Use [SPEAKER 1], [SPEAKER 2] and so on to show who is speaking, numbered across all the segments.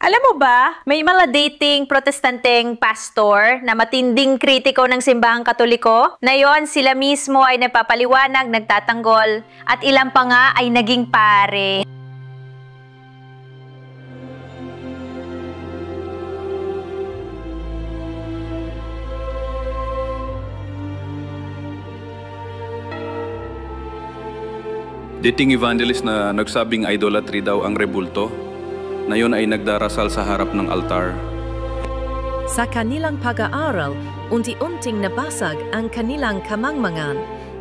[SPEAKER 1] Alam mo ba, may mga dating protestanteng pastor na matinding kritiko ng simbahang katoliko. Na yon, sila mismo ay nagpapaliwanag, nagtatanggol, at ilang pa nga ay naging pare.
[SPEAKER 2] Dating evangelist na nagsabing idolatry daw ang rebulto, na yun ay nagdarasal sa harap ng altar.
[SPEAKER 3] Sa kanilang pag-aaral, unti-unting nabasag ang kanilang kamangmangan.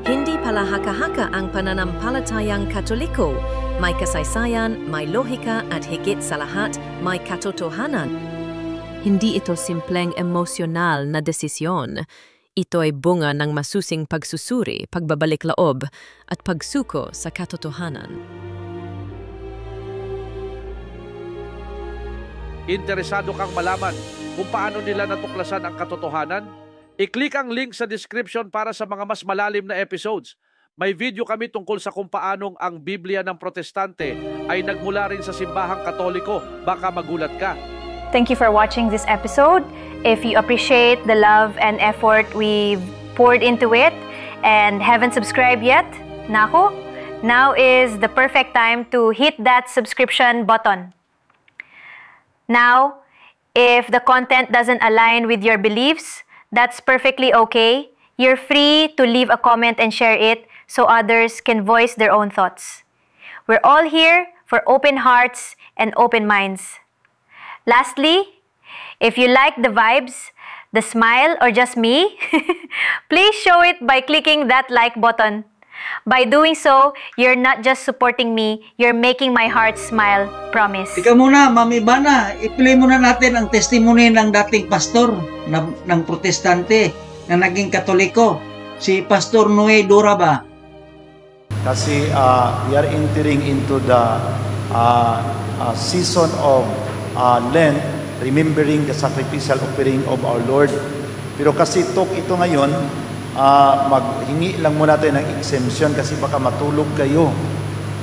[SPEAKER 3] Hindi pala haka-haka ang pananampalatayang Katoliko. May kasaysayan, may lohika at higit sa lahat, may katotohanan. Hindi ito simpleng emosyonal na desisyon. Ito ay bunga ng masusing pagsusuri, pagbabalik loob, at pagsuko sa katotohanan.
[SPEAKER 4] Interesado kang malaman kung paano nila natuklasan ang katotohanan? I-click ang link sa description para sa mga mas malalim na episodes. May video kami tungkol sa kung paanong ang Biblia ng Protestante ay nagmula rin sa simbahang Katoliko. Baka magulat ka.
[SPEAKER 1] Thank you for watching this episode. If you appreciate the love and effort we've poured into it and haven't subscribed yet, nako, now is the perfect time to hit that subscription button. Now, if the content doesn't align with your beliefs, that's perfectly okay. You're free to leave a comment and share it so others can voice their own thoughts. We're all here for open hearts and open minds. Lastly, if you like the vibes, the smile, or just me, please show it by clicking that like button. By doing so, you're not just supporting me, you're making my heart smile. Promise.
[SPEAKER 5] Ika muna, Mami Bana, i-play muna natin ang testimony ng dating pastor ng Protestante na naging Katoliko, si Pastor Noe Duraba.
[SPEAKER 6] Kasi we are entering into the season of Lent, remembering the sacrificial offering of our Lord. Pero kasi ito ngayon, maghingi lang muna tayo ng exemption kasi baka matulog kayo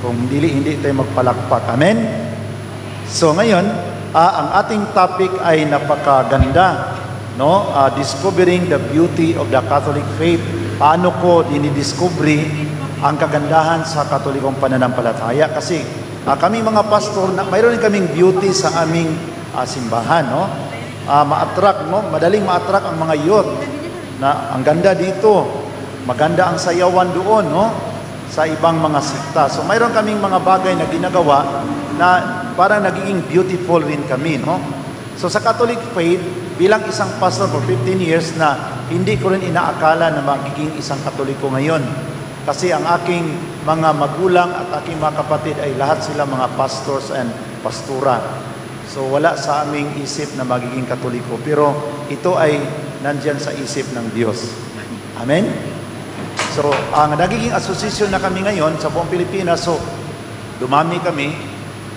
[SPEAKER 6] kung hindi tayo magpalakpak. Amen? So ngayon, ang ating topic ay napakaganda, no? Discovering the beauty of the Catholic faith. Paano ko dinidiscovery ang kagandahan sa Katolikong pananampalataya? Kasi kami mga pastor, mayroon kaming beauty sa aming simbahan, no? Ma-attract, no? Madaling ma-attract ang mga youth. Na ang ganda dito, maganda ang sayawan doon, no? Sa ibang mga sikta. So mayroon kaming mga bagay na ginagawa na parang nagiging beautiful rin kami, no? So sa Catholic faith, bilang isang pastor for 15 years na hindi ko rin inaakala na magiging isang Katoliko ngayon. Kasi ang aking mga magulang at aking mga kapatid ay lahat sila mga pastors and pastura. So wala sa aming isip na magiging Katoliko. Pero ito ay nandyan sa isip ng Diyos. Amen? So, ang nagiging association na kami ngayon sa buong Pilipinas, so, dumami kami.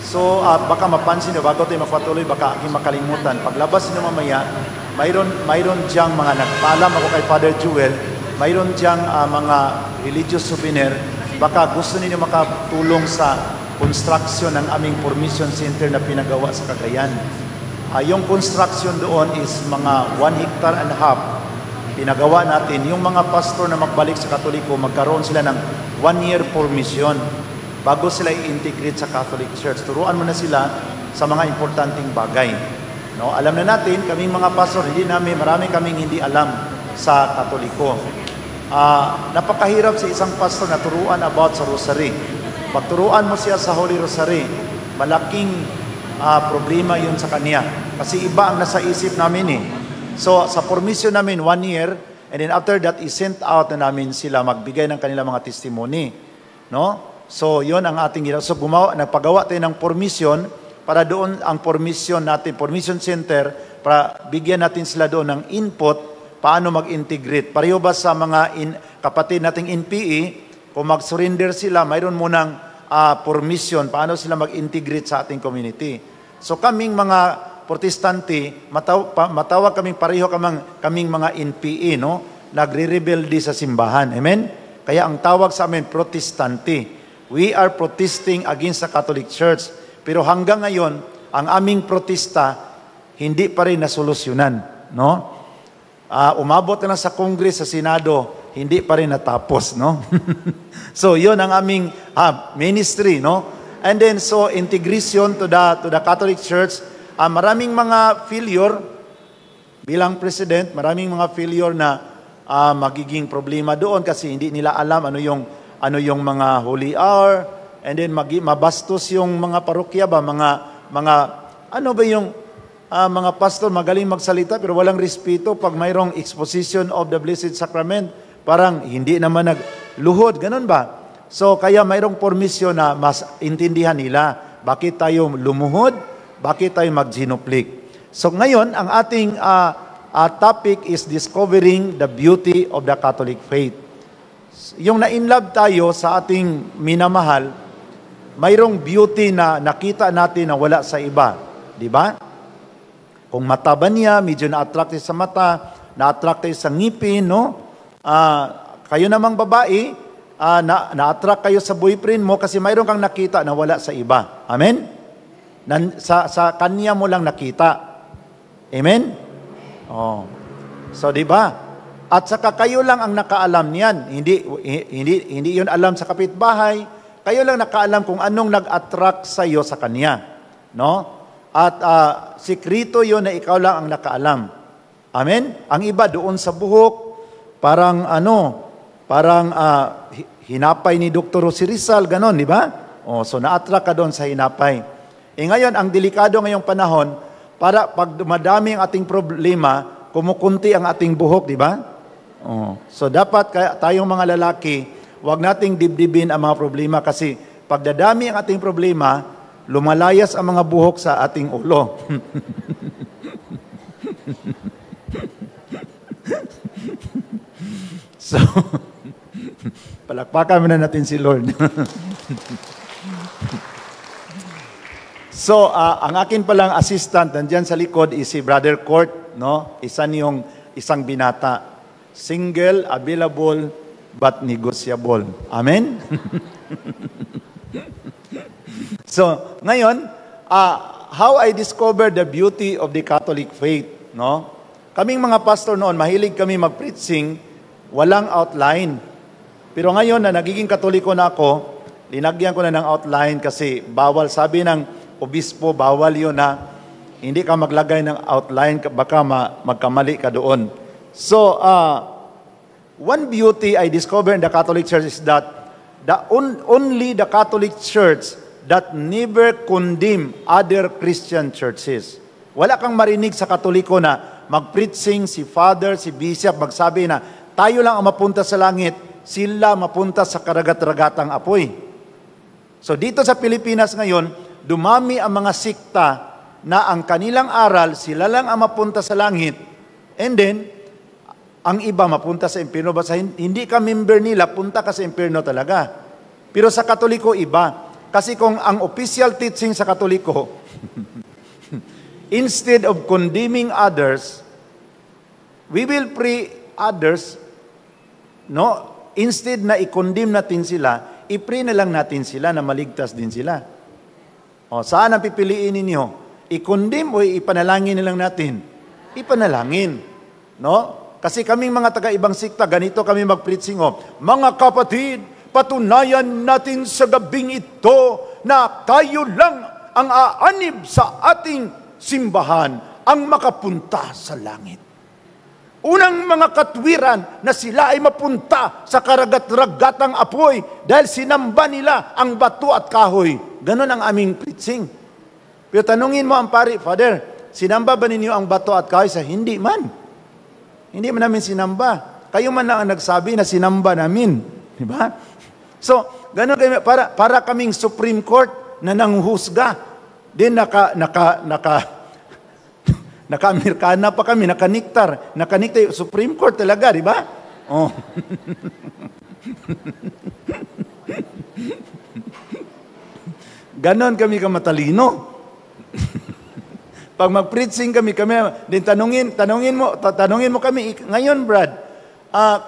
[SPEAKER 6] So, baka mapansin nyo, bago tayo magpatuloy, baka aking makalimutan. Paglabas nyo mamaya, mayroon diyang mga nagpaalam ako kay Father Jewel, mayroon diyang mga religious souvenir, baka gusto niyo makatulong sa construction ng aming formation center na pinagawa sa Cagayan. Yung construction doon is mga 1.5 hectares pinagawa natin. Yung mga pastor na magbalik sa Katoliko, magkaroon sila ng 1-year formation bago sila i-integrate sa Catholic Church. Turuan mo na sila sa mga importanteng bagay. No? Alam na natin, kaming mga pastor, marami kaming hindi alam sa Katoliko. Napakahirap sa isang pastor na turuan about sa Rosary. Pagturuan mo siya sa Holy Rosary, malaking problema yun sa kanya. Kasi iba ang nasa isip namin eh. So, sa formation namin, 1 year, and then after that, i-sent out na namin sila magbigay ng kanilang mga testimony. No? So, yun ang ating ginawa. So, nagpagawa tayo ng formation para doon ang formation natin, formation center, para bigyan natin sila doon ng input paano mag-integrate. Pareho ba sa mga kapatid nating NPE, kung mag-surrender sila, mayroon munang formation, paano sila mag-integrate sa ating community. So kaming mga Protestante, matawag kaming pareho kaming mga NPE, no? Nagre-rebelde sa simbahan. Amen? Kaya ang tawag sa amin, Protestante. We are protesting against the Catholic Church. Pero hanggang ngayon, ang aming protesta hindi pa rin nasolusyonan, no? Umabot na sa Congress, sa Senado, hindi pa rin natapos, no? So, yun ang aming ministry, no? And then, so, integration to the Catholic Church, maraming mga failure, bilang president, maraming mga failure na magiging problema doon kasi hindi nila alam ano yung mga holy hour, and then mabastos yung mga parokya ba, mga ano ba yung mga pastor magaling magsalita pero walang respeto pag mayroong exposition of the Blessed Sacrament, parang hindi naman nagluhod, ganun ba? So kaya mayroong permisyon na mas intindihan nila bakit tayo lumuhod, bakit tayo magginoplik. So ngayon ang ating topic is discovering the beauty of the Catholic faith. Yung na-inlove tayo sa ating minamahal, mayroong beauty na nakita natin na wala sa iba, di ba? Kung mata ba niya, medyo na-attract sa mata, na-attract sa ngipin, no? Kayo namang babae, na-attract kayo sa boyfriend mo kasi mayroon kang nakita na wala sa iba. Amen? Sa kanya mo lang nakita. Amen? Oh. So, di ba? At saka kayo lang ang nakaalam niyan. Hindi yun alam sa kapitbahay. Kayo lang nakaalam kung anong nag-attract sa iyo sa kanya. No? At sikrito yun na ikaw lang ang nakaalam. Amen? Ang iba doon sa buhok, parang hinapay ni Dr. Rosy Rizal, ganon, di ba? Oh, so na-attract ka doon sa hinapay. Ngayon, ang delikado ngayong panahon, para pag dumadami ang ating problema, kumukunti ang ating buhok, di ba? Oh, so dapat tayong mga lalaki, huwag nating dibdibin ang mga problema kasi pag dadami ang ating problema, lumalayas ang mga buhok sa ating ulo. So, palakpakan muna natin si Lord. So, ang akin palang assistant nandyan sa likod is si Brother Court, no? Isang binata. Single, available, but negotiable. Amen? So, ngayon, how I discovered the beauty of the Catholic faith, no? Kaming mga pastor noon, mahilig kami mag-preaching, walang outline. Pero ngayon na nagiging Katoliko na ako, linagyan ko na ng outline kasi bawal, sabi ng obispo, bawal yun na hindi ka maglagay ng outline, baka magkamali ka doon. So, one beauty I discovered in the Catholic Church is that only the Catholic Church that never condemn other Christian churches. Wala kang marinig sa Katoliko na mag-preaching si Father, si Bishop, magsabi na tayo lang ang mapunta sa langit, sila mapunta sa karagat-ragatang apoy. So dito sa Pilipinas ngayon, dumami ang mga sikta na ang kanilang aral, sila lang ang mapunta sa langit, and then, ang iba mapunta sa impyerno. Basta hindi ka member nila, punta ka sa impyerno talaga. Pero sa Katoliko, iba. Kasi kung ang official teaching sa Katoliko, instead of condemning others, we will pray others, no? Instead na i-condemn natin sila, i-pray na lang natin sila na maligtas din sila. O, saan ang pipiliin ninyo? I-condemn o ipanalangin na lang natin? Ipanalangin. No? Kasi kaming mga taga-ibang sikta, ganito kami mag-preaching, mga kapatid, patunayan natin sa gabing ito na tayo lang ang aanib sa ating simbahan ang makapunta sa langit. Unang mga katwiran na sila ay mapunta sa karagat-ragatang apoy dahil sinamba nila ang bato at kahoy. Ganon ang aming preaching. Pero tanungin mo ang pari, Father, sinamba ba ninyo ang bato at kahoy? Hindi man. Hindi man namin sinamba. Kayo man lang ang nagsabi na sinamba namin. Diba? So, ganon kami, para kaming Supreme Court na nanghusga. Then naka-Amerikana pa kami, naka-niktar Supreme Court talaga, di ba? Oh. Ganon kami kamatalino. Pag mag-preaching kami, din tanungin mo kami, ngayon Brad,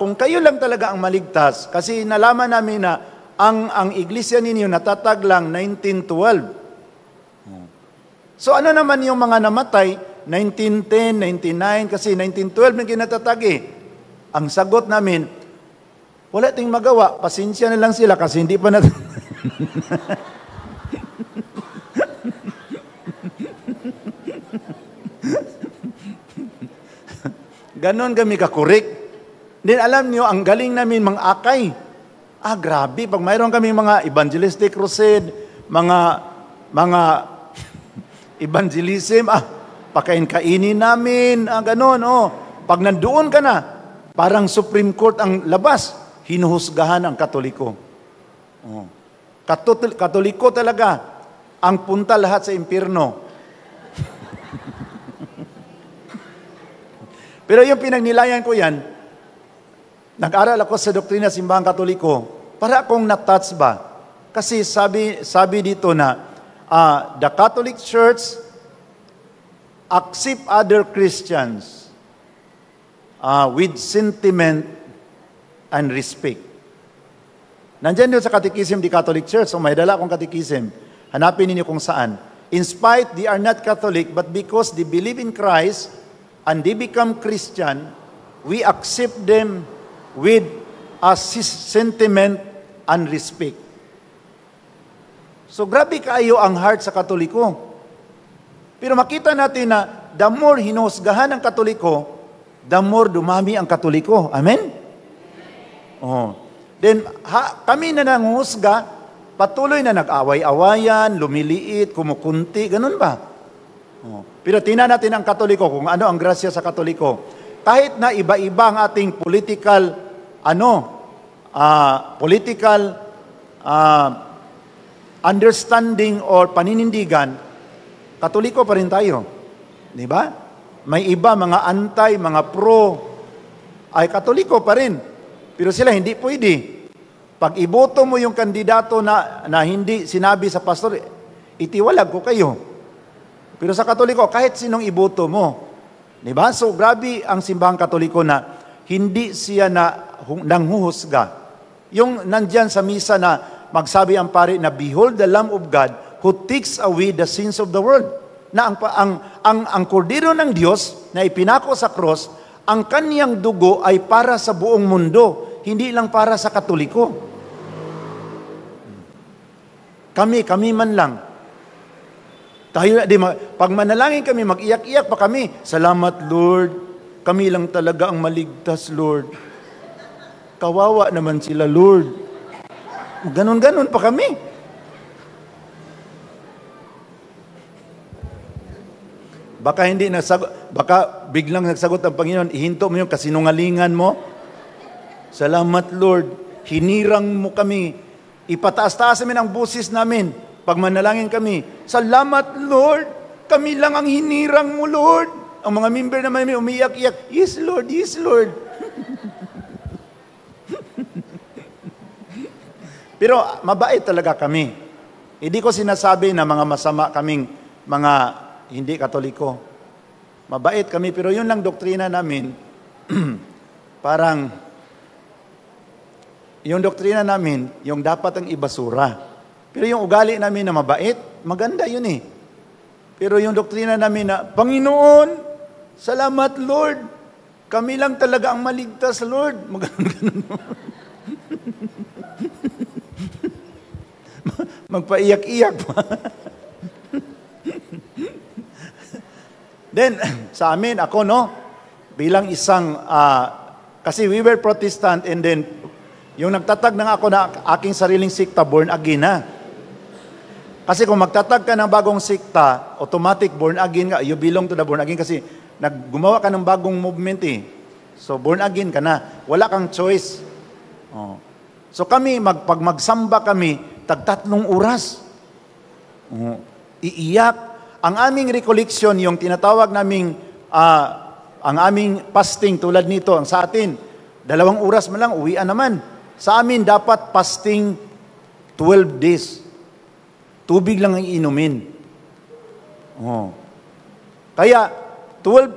[SPEAKER 6] kung kayo lang talaga ang maligtas, kasi nalaman namin na ang iglesia ninyo natatag lang 1912. So ano naman yung mga namatay? 1910, 99, kasi 1912 na kinatatag eh. Ang sagot namin, wala tayong magawa, pasensya na lang sila kasi hindi pa natin. Ganon kami kakurik. Then alam niyo, ang galing namin mga akay. Grabe, pag mayroon kami mga evangelistic crusade, mga evangelism, pakain-kainin namin, ganon, Pag nandoon ka na, parang Supreme Court ang labas, hinuhusgahan ang Katoliko. Katoliko talaga, ang punta lahat sa impyerno. Pero yung pinagnilayan ko yan, nag-aral ako sa doktrina Simbahang Katoliko, para akong na-touch ba? Kasi sabi dito na, the Catholic Church accept other Christians with sentiment and respect. Nandyan doon sa Catechism di Catholic Church, so may dala akong Catechism. Hanapin ninyo kung saan. In spite they are not Catholic, but because they believe in Christ, and they become Christian, we accept them with a sentiment and respect. So grabe kayo ang heart sa Katoliko. Pero makita natin na the more hinuhusgahan ng Katoliko, the more dumami ang Katoliko. Amen? Then, kami na nanghusga, patuloy na nag-away-awayan, lumiliit, kumukunti, ganun ba? Pero tingnan natin ang Katoliko, kung ano ang grasya sa Katoliko. Kahit na iba-iba ang ating political understanding or paninindigan, Katoliko pa rin tayo. Di ba? May iba, mga anti, mga pro, ay Katoliko pa rin. Pero sila hindi pwede. Pag iboto mo yung kandidato na hindi sinabi sa pastor, itiwalag ko kayo. Pero sa Katoliko, kahit sinong iboto mo. Diba? So, grabe ang simbahang Katoliko na hindi siya nanghuhusga. Yung nandyan sa misa na magsabi ang pari na, Behold the Lamb of God who takes away the sins of the world. Na ang kordero ng Diyos na ipinako sa cross, ang kaniyang dugo ay para sa buong mundo, hindi lang para sa Katoliko. Kami man lang. Tayo, pag manalangin kami, mag-iyak-iyak pa kami. Salamat, Lord. Kami lang talaga ang maligtas, Lord. Kawawa naman sila, Lord. Ganon-ganon pa kami. Baka hindi nagsagot, baka biglang nagsagot ang Panginoon, ihinto mo yung kasinungalingan mo. Salamat, Lord. Hinirang mo kami. Ipataas-taas namin ang busis namin. Pag manalangin kami, salamat, Lord. Kami lang ang hinirang mo, Lord. Ang mga member naman may umiyak-iyak, yes, Lord, yes, Lord. Pero mabait talaga kami. Hindi ko sinasabi na mga masama kaming mga hindi Katoliko. Mabait kami, pero yun lang doktrina namin. Parang, yung doktrina namin, yung dapat ang ibasura. Pero yung ugali namin na mabait, maganda yun eh. Pero yung doktrina namin na, Panginoon, salamat Lord, kami lang talaga ang maligtas Lord. Maganda-ganun. Magpaiyak-iyak pa. Then, sa amin, ako bilang isang, kasi we were Protestant and then, yung nagtatag na ako na aking sariling sikta, born again na. Kasi kung magtatag ka ng bagong sikta, automatic born again ka, you belong to the born again kasi gumawa ka ng bagong movement eh. So born again ka na. Wala kang choice. So kami, pag magsamba kami, tag-3 oras. Iiyak. Ang aming recollection, yung tinatawag naming, ang aming fasting tulad nito, ang sa atin, 2 oras man lang, uwian naman. Sa amin, dapat fasting 12 days. Tubig lang ang inumin. Kaya,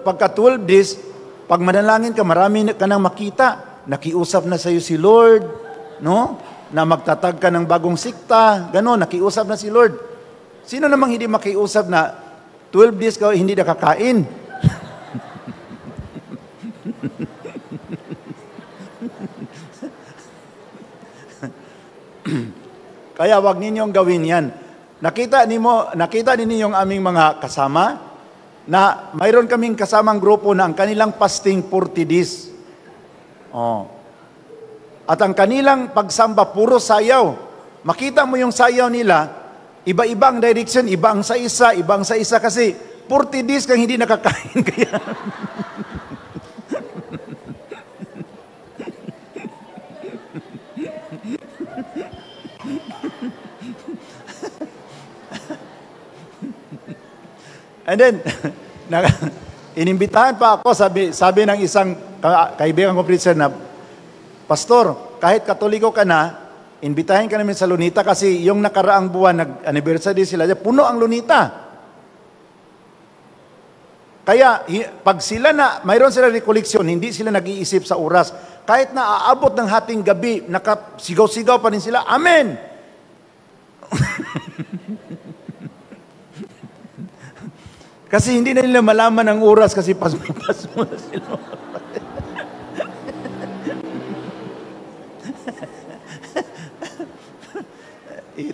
[SPEAKER 6] pagka 12 days, pag manalangin ka, marami ka nang makita. Nakiusap na sa iyo si Lord, na magtatag ka ng bagong sikta, gano'n, nakiusap na si Lord. Sino namang hindi makiusap na 12 days ka hindi nakakain. Kaya wag ninyong gawin yan. Nakita ninyo yung aming mga kasama na mayroon kaming kasamang grupo na ang kanilang fasting 40 days. Oh. At ang kanilang pagsamba puro sayaw. Makita mo yung sayaw nila, iba-ibang direction, ibang sa isa kasi 40 days kang hindi nakakain kaya. And then, inimbitahan pa ako, sabi ng isang kaibigan ko preacher na, Pastor, kahit Katoliko ka na, imbitahin ka namin sa Lunita kasi yung nakaraang buwan, nag-anniversary sila, puno ang Lunita. Kaya, pag sila na, mayroon sila recollection, hindi sila nag-iisip sa oras. Kahit na aabot ng hating gabi, nakasigaw-sigaw pa rin sila, Amen! Kasi hindi na nila malaman ang oras kasi pasmo na sila.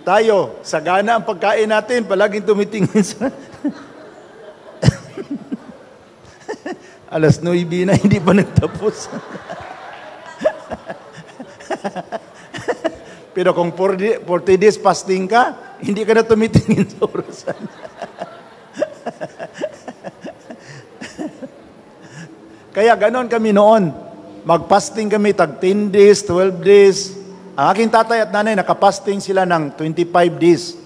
[SPEAKER 6] Tayo, sagana ang pagkain natin, palaging tumitingin sa... Alas 9 na, hindi pa nagtapos. Pero kung 40 days fasting ka, hindi ka na tumitingin sa orasan. Kaya ganon kami noon. Mag-fasting kami, tag 10 days, 12 days. Ang aking tatay at nanay, nakapasting sila ng 25 days.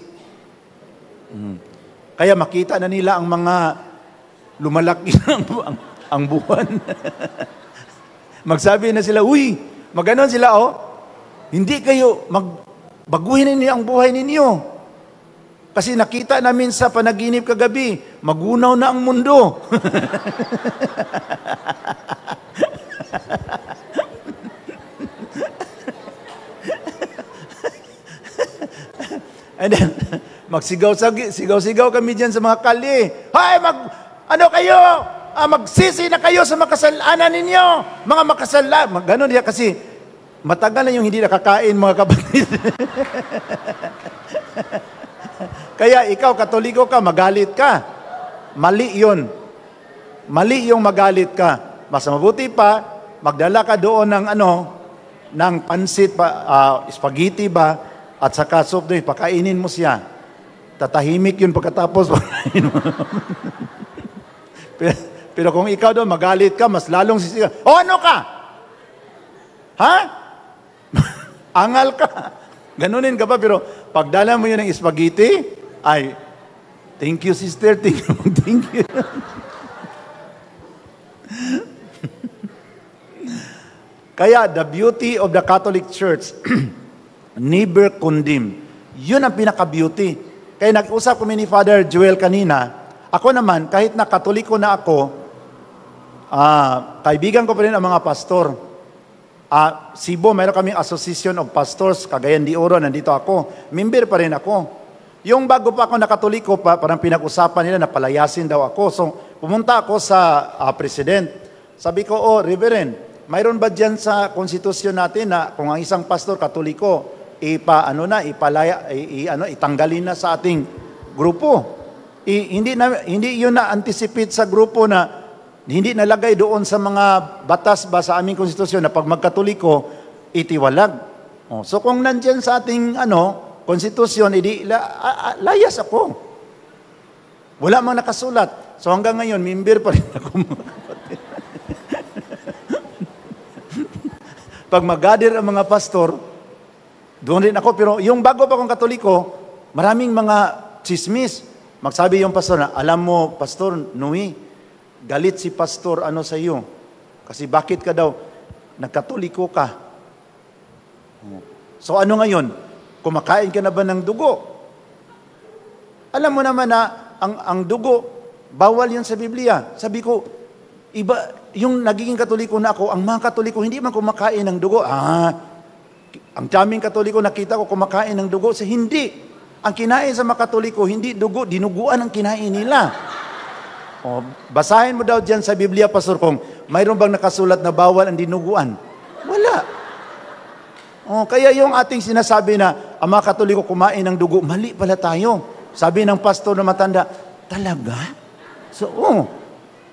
[SPEAKER 6] Kaya makita na nila ang mga lumalaki ang buwan. Magsabi na sila, uy, maganon sila, hindi kayo, baguhin ninyo ang buhay ninyo. Kasi nakita namin sa panaginip kagabi, magunaw na ang mundo. And then, magsigaw-sigaw kami dyan sa mga kalye. Hoy, ano kayo? Magsisi na kayo sa makasalanan ninyo. Mga makasalanan. Ganon yan kasi matagal na yung hindi nakakain, mga kapatid. Kaya ikaw, Katoliko ka, magalit ka. Mali yun. Mali yung magalit ka. Mas mabuti pa, magdala ka doon ng ng pansit, spaghetti ba, at saka soup doon, pakainin mo siya. Tatahimik yun pagkatapos. pero kung ikaw doon, magalit ka, mas lalong sisigaw. Ano ka? Ha? Angal ka. Ganunin ka pa, pero pagdala mo yun ng spaghetti, ay, thank you sister, thank you. Kaya, the beauty of the Catholic Church, never condemn. Yun ang pinaka-beauty. Kaya nag-usap kami ni Father Joel kanina, ako naman, kahit na Katoliko na ako, kaibigan ko pa rin ang mga pastor. Cebu, mayroon kaming Association of Pastors, Cagayan de Oro, nandito ako. Member pa rin ako. Yung bago pa ako na Katoliko pa, parang pinag-usapan nila na palayasin daw ako. So, pumunta ako sa President. Sabi ko, Reverend, mayroon ba dyan sa konstitusyon natin na kung ang isang pastor Katoliko, itanggalin na sa ating grupo? Hindi yun na-anticipate sa grupo na hindi nalagay doon sa mga batas ba sa aming konstitusyon na pag magkatoliko, itiwalag. So kung nandyan sa ating konstitusyon, layas ako. Wala mang nakasulat. So hanggang ngayon, member pa rin ako. Pag mag-gather ang mga pastor, doon rin ako. Pero yung bago pa akong Katoliko, maraming mga chismis. Magsabi yung pastor na, alam mo, Pastor Nui, galit si pastor sa iyo. Kasi bakit ka daw, nagkatoliko ka. So ano ngayon? Kumakain ka na ba ng dugo? Alam mo naman na ang dugo, bawal yun sa Biblia. Sabi ko, iba, yung nagiging Katoliko na ako, ang mga Katoliko hindi man kumakain ng dugo. Ang daming Katoliko nakita ko kumakain ng dugo. Hindi. Ang kinain sa mga Katoliko, hindi dugo, dinuguan ang kinain nila. O, basahin mo daw dyan sa Biblia, Pastor, kung mayroon bang nakasulat na bawal ang dinuguan. Wala. O, kaya yung ating sinasabi na ang mga Katoliko kumain ng dugo, mali pala tayo. Sabi ng pastor na matanda, talaga? So,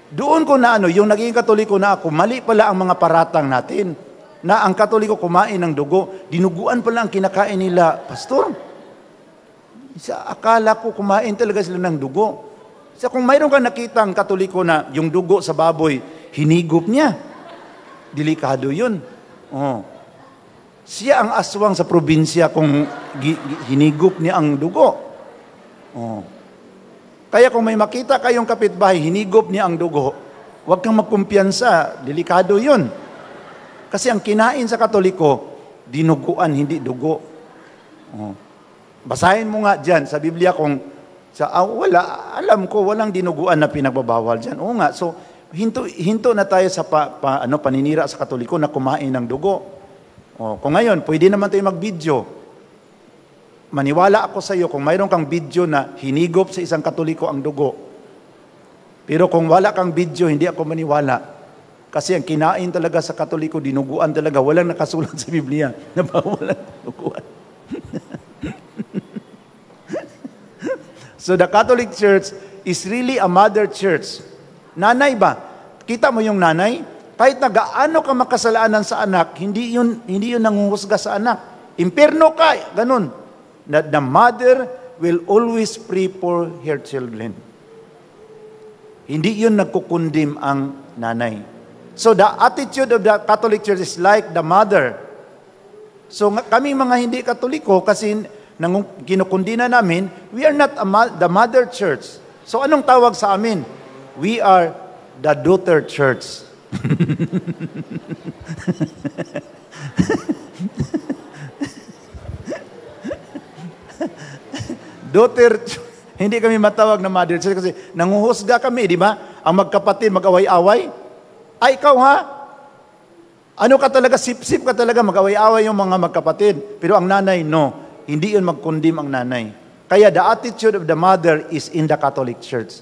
[SPEAKER 6] doon ko na yung naging Katoliko na ako, mali pala ang mga paratang natin na ang Katoliko kumain ng dugo, dinuguan pala ang kinakain nila, Pastor. Akala ko kumain talaga sila ng dugo. Kung mayroon kang nakitang Katoliko na yung dugo sa baboy, hinigop niya. Delikado yun. Siya ang aswang sa probinsya kung hinigop niya ang dugo. Kaya kung may makita kayong kapitbahay, hinigop niya ang dugo, huwag kang magkumpiyansa. Delikado yun. Kasi ang kinain sa Katoliko, dinuguan, hindi dugo. Basahin mo nga dyan sa Biblia kung wala, alam ko, walang dinuguan na pinagbabawal dyan. Oo nga, so hinto na tayo sa paninira sa Katoliko na kumain ng dugo. Kung ngayon, pwede naman tayo mag-video. Maniwala ako sa iyo kung mayroon kang video na hinigop sa isang Katoliko ang dugo. Pero kung wala kang video, hindi ako maniwala. Kasi ang kinain talaga sa Katoliko, dinuguan talaga. Walang nakasulat sa Biblia na bawal ang dinuguan. So the Catholic Church is really a mother church. Nanay ba? Kita mo yung nanay? Kahit na gaano ka makasalanan sa anak, hindi yun nanguhusga sa anak. Impierno ka, ganun. The mother will always pray for her children. Hindi yun nagkukundim ang nanay. So the attitude of the Catholic Church is like the mother. So kami mga hindi Katoliko, kasi kinukundina namin, we are not the mother church. So anong tawag sa amin? We are the daughter church. Daughter, hindi kami matawag na mother church kasi nanguhusga kami, di ba? Ang magkapatid, mag-away-away. Ay, ikaw ha? Ano ka talaga? Sip-sip ka talaga, mag-away-away yung mga magkapatid. Pero ang nanay, no. Hindi yun magkundim ang nanay. Kaya the attitude of the mother is in the Catholic Church.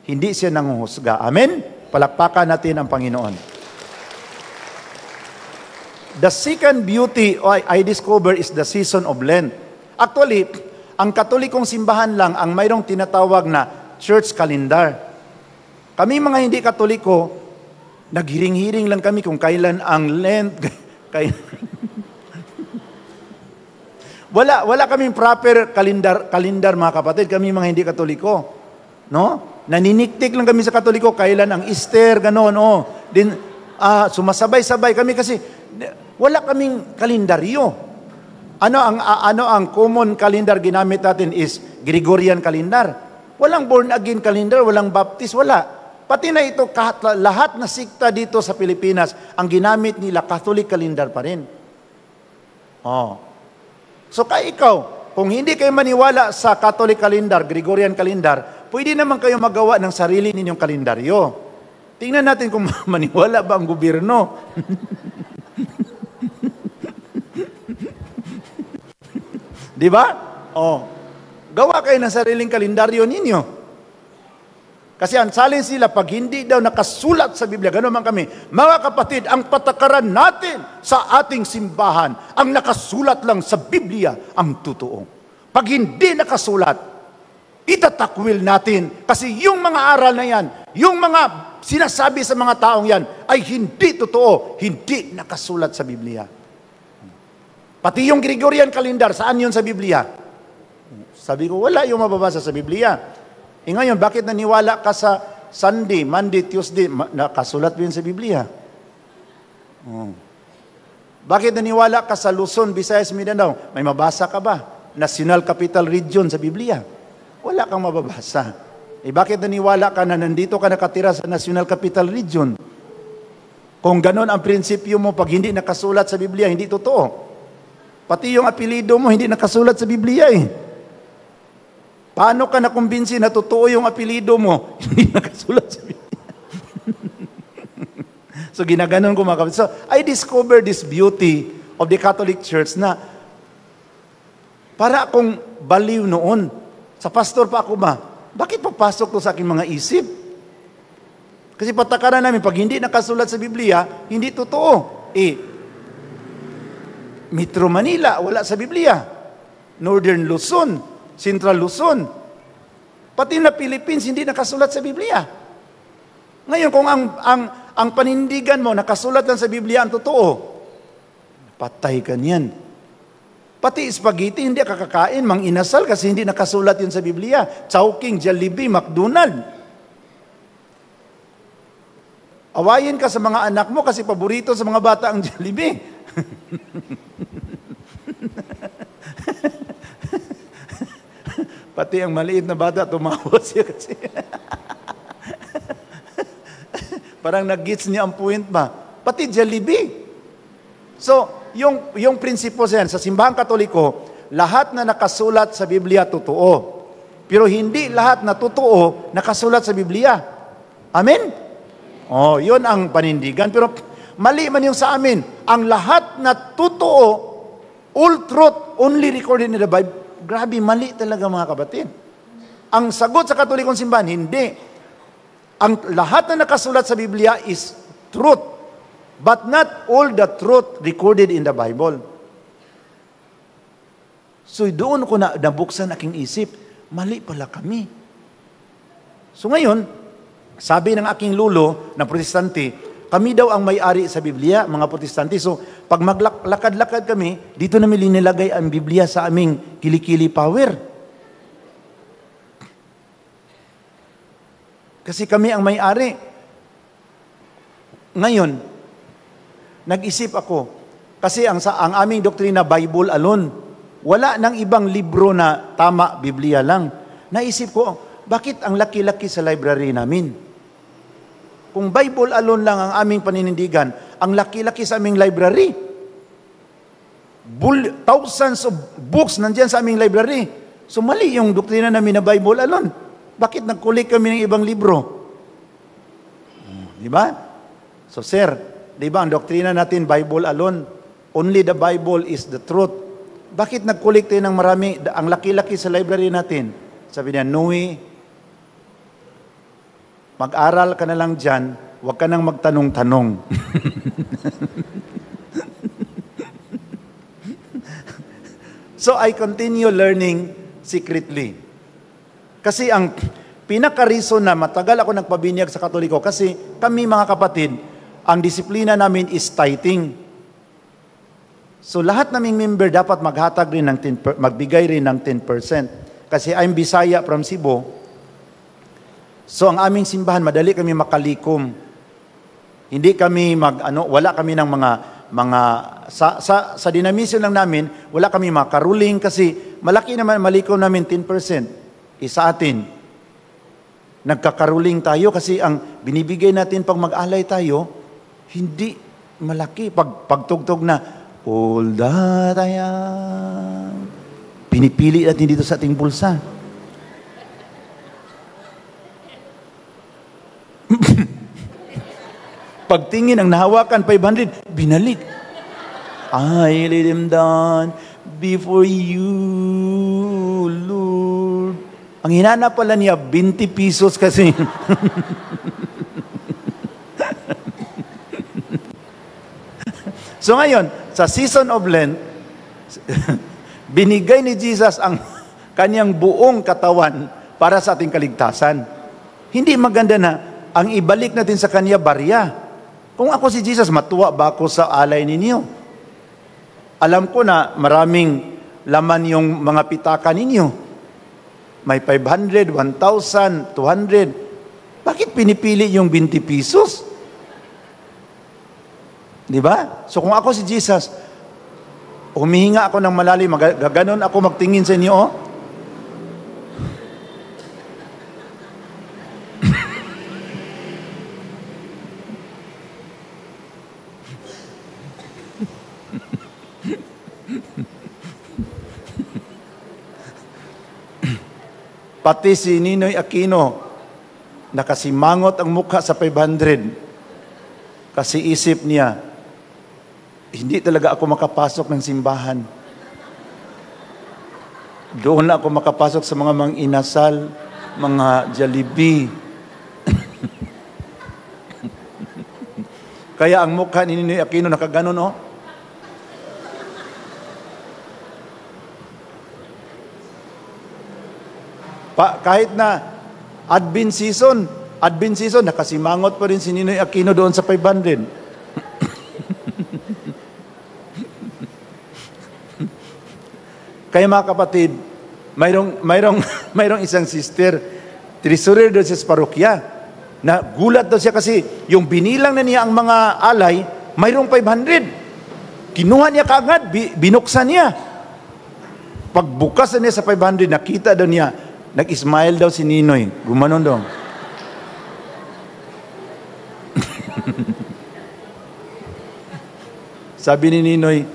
[SPEAKER 6] Hindi siya nanguhusga. Amen? Palakpakan natin ang Panginoon. The second beauty I discover is the season of Lent. Actually, ang Katolikong simbahan lang ang mayroong tinatawag na church calendar. Kami mga hindi Katoliko, naghiring-hiring lang kami kung kailan ang Lent. Wala kaming proper kalendar mga kapatid, kami mga hindi Katoliko. No? Naniniktik lang kami sa Katoliko kailan ang Easter, gano'n. Din sumasabay-sabay kami kasi wala kaming kalendaryo. Ano ang common calendar ginamit natin is Gregorian calendar. Walang born again calendar, walang baptist, wala. Pati na ito, lahat na sikta dito sa Pilipinas, ang ginamit nila Catholic calendar pa rin. So kaya ikaw, kung hindi kayo maniwala sa Catholic calendar, Gregorian calendar, pwede naman kayo magawa ng sarili ninyong kalendaryo. Tingnan natin kung maniwala ba ang gobyerno. Di ba? Gawa kayo ng sariling kalendaryo ninyo. Kasi ang challenge nila, pag hindi daw nakasulat sa Biblia, gano'n man kami, mga kapatid, ang patakaran natin sa ating simbahan, ang nakasulat lang sa Biblia, ang totoo. Pag hindi nakasulat, itatakwil natin. Kasi yung mga aral na yan, yung mga sinasabi sa mga taong yan, ay hindi totoo, hindi nakasulat sa Biblia. Pati yung Gregorian calendar, saan yun sa Biblia? Sabi ko, wala yung mababasa sa Biblia. Ngayon, bakit naniwala ka sa Sunday, Monday, Tuesday? Nakasulat din sa Biblia. Bakit naniwala ka sa Luzon, Visayas, Mindanao? May mabasa ka ba? National Capital Region sa Biblia? Wala kang mababasa. Bakit naniwala ka na nandito ka nakatira sa National Capital Region? Kung ganon ang prinsipyo mo, pag hindi nakasulat sa Biblia, hindi totoo. Pati yung apelido mo, hindi nakasulat sa Biblia Paano ka nakumbinsi na totoo yung apelido mo? Hindi nakasulat sa Biblia. So ginaganon ko mga kapatid. So I discovered this beauty of the Catholic Church na para akong baliw noon. Sa pastor pa ako ba? Bakit papasok to sa aking mga isip? Kasi patakaran namin, pag hindi nakasulat sa Biblia, hindi totoo. Metro Manila, wala sa Biblia. Northern Luzon, Central Luzon, pati na Philippines, hindi nakasulat sa Biblia. Ngayon, kung ang panindigan mo, nakasulat lang sa Biblia ang totoo, patay ka niyan. Pati spaghetti, hindi ka kakain, mang-inasal kasi hindi nakasulat yun sa Biblia. Chowking, Jollibee, McDonald's. Awayin ka sa mga anak mo kasi paborito sa mga bata ang Jollibee. Pati ang maliit na bata, tumawa siya kasi. Parang nag-gets niya ang point ba? Pati Jollibee. So, yung prinsipo sa simbahan Katoliko, lahat na nakasulat sa Biblia totoo. Pero hindi lahat na totoo nakasulat sa Biblia. Amen? Oh, yun ang panindigan. Pero mali man yung sa amin. Ang lahat na totoo, all truth, only recorded in the Bible. Grabe, mali talaga mga kapatid. Ang sagot sa Katolikong simbahan, hindi. Ang lahat na nakasulat sa Biblia is truth. But not all the truth recorded in the Bible. So doon ko nabuksan aking isip, mali pala kami. So ngayon, sabi ng aking lolo na protestante, kami daw ang may-ari sa Biblia, mga protestante. So, pag maglakad-lakad kami, dito namin linilagay ang Biblia sa aming kilikili power. Kasi kami ang may-ari. Ngayon, nag-isip ako, kasi ang aming doktrina, Bible alone, wala nang ibang libro na tama, Biblia lang. Naisip ko, bakit ang laki-laki sa library namin? Kung Bible alone lang ang aming paninindigan, ang laki-laki sa aming library. Thousands of books nandyan sa aming library. So mali yung doktrina namin na Bible alone. Bakit nag-collect kami ng ibang libro? Di ba? So sir, di ba ang doktrina natin Bible alone? Only the Bible is the truth. Bakit nag-collect tayo ng marami, ang laki-laki sa library natin? Sabi niya, Noe, mag-aral ka na lang dyan, huwag ka nang magtanong-tanong. So I continue learning secretly. Kasi ang pinaka-reason na matagal ako nagpabinyag sa Katoliko, kasi kami mga kapatid, ang disiplina namin is tithing. So lahat naming member dapat maghatag rin ng magbigay rin ng 10%. Kasi I'm Bisaya from Cebu. So ang aming simbahan, madali kami makalikom. Hindi kami wala kami ng mga sa dinamisyon lang namin, wala kami makaruling kasi malaki naman malikom namin 10%. Sa atin. Nagkakaruling tayo kasi ang binibigay natin pag mag-alay tayo, hindi malaki. Pagtugtog na, all that I am, pinipili natin dito sa ating bulsa. Pagtingin ang nahawakan, 500, binalik. I lay them down before you, Lord. Ang hinanap pala niya, 20 pesos kasi. So ngayon, sa season of Lent, binigay ni Jesus ang kanyang buong katawan para sa ating kaligtasan. Hindi maganda na ang ibalik natin sa kanya barya. Kung ako si Jesus, matuwa ba ako sa alay ninyo? Alam ko na maraming laman yung mga pitaka ninyo. May 500, 1,000, 200. Bakit pinipili yung 20 pesos? Di ba? So kung ako si Jesus, humihinga ako ng malalim, gaganon ako magtingin sa inyo, oh. Pati si Ninoy Aquino, nakasimangot ang mukha sa 500. Kasi isip niya, hindi talaga ako makapasok ng simbahan. Doon na ako makapasok sa mga inasal, mga Jollibee. Kaya ang mukha ni Ninoy Aquino nakaganon, oh. Kahit na Advent season, nakasimangot pa rin si Ninoy Aquino doon sa 500. Kaya mga kapatid, mayroong isang sister, treasurer doon sa parokya, na gulat daw siya kasi yung binilang na niya ang mga alay, mayroong 500. Kinuha niya kaagad, binuksan niya. Pagbukas na niya sa 500, nakita daw niya, nag-smile daw si Ninoy. Gumanon daw. Sabi ni Ninoy,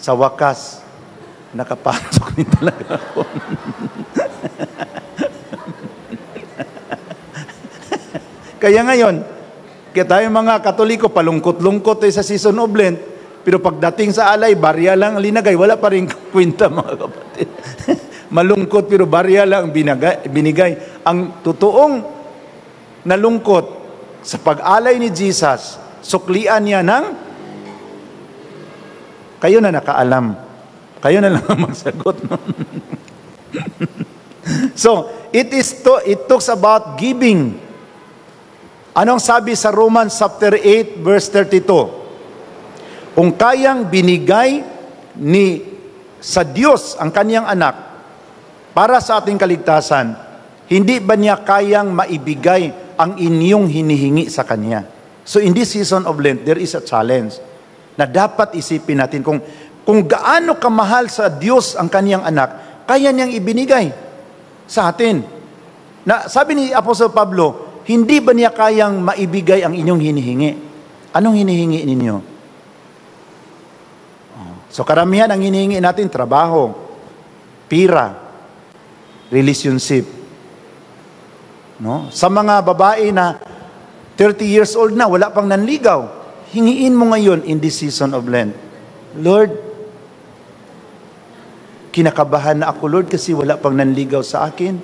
[SPEAKER 6] sa wakas, nakapasok din talaga ako. Kaya ngayon, kaya tayo mga Katoliko, palungkot-lungkot tayo sa season of Lent, pero pagdating sa alay, barya lang ang linagay, wala pa rin kwenta mga kapatid. Malungkot pero barya lang binigay. Ang totoong nalungkot sa pag-alay ni Jesus, suklian niya ng kayo na nakaalam. Kayo na lang magsagot. No? So, it talks about giving. Anong sabi sa Romans chapter 8 verse 32? Kung kayang binigay sa Diyos ang kaniyang anak para sa ating kaligtasan, hindi ba niya kayang maibigay ang inyong hinihingi sa Kanya? So in this season of Lent, there is a challenge na dapat isipin natin kung gaano kamahal sa Diyos ang Kaniyang anak, kaya niyang ibinigay sa atin. Na sabi ni Apostol Pablo, hindi ba niya kayang maibigay ang inyong hinihingi? Anong hinihingi ninyo? So karamihan ang hinihingi natin, trabaho, pira, relationship. No? Sa mga babae na 30 years old na, wala pang nanligaw, hingiin mo ngayon in this season of Lent, Lord, kinakabahan na ako, Lord, kasi wala pang nanligaw sa akin.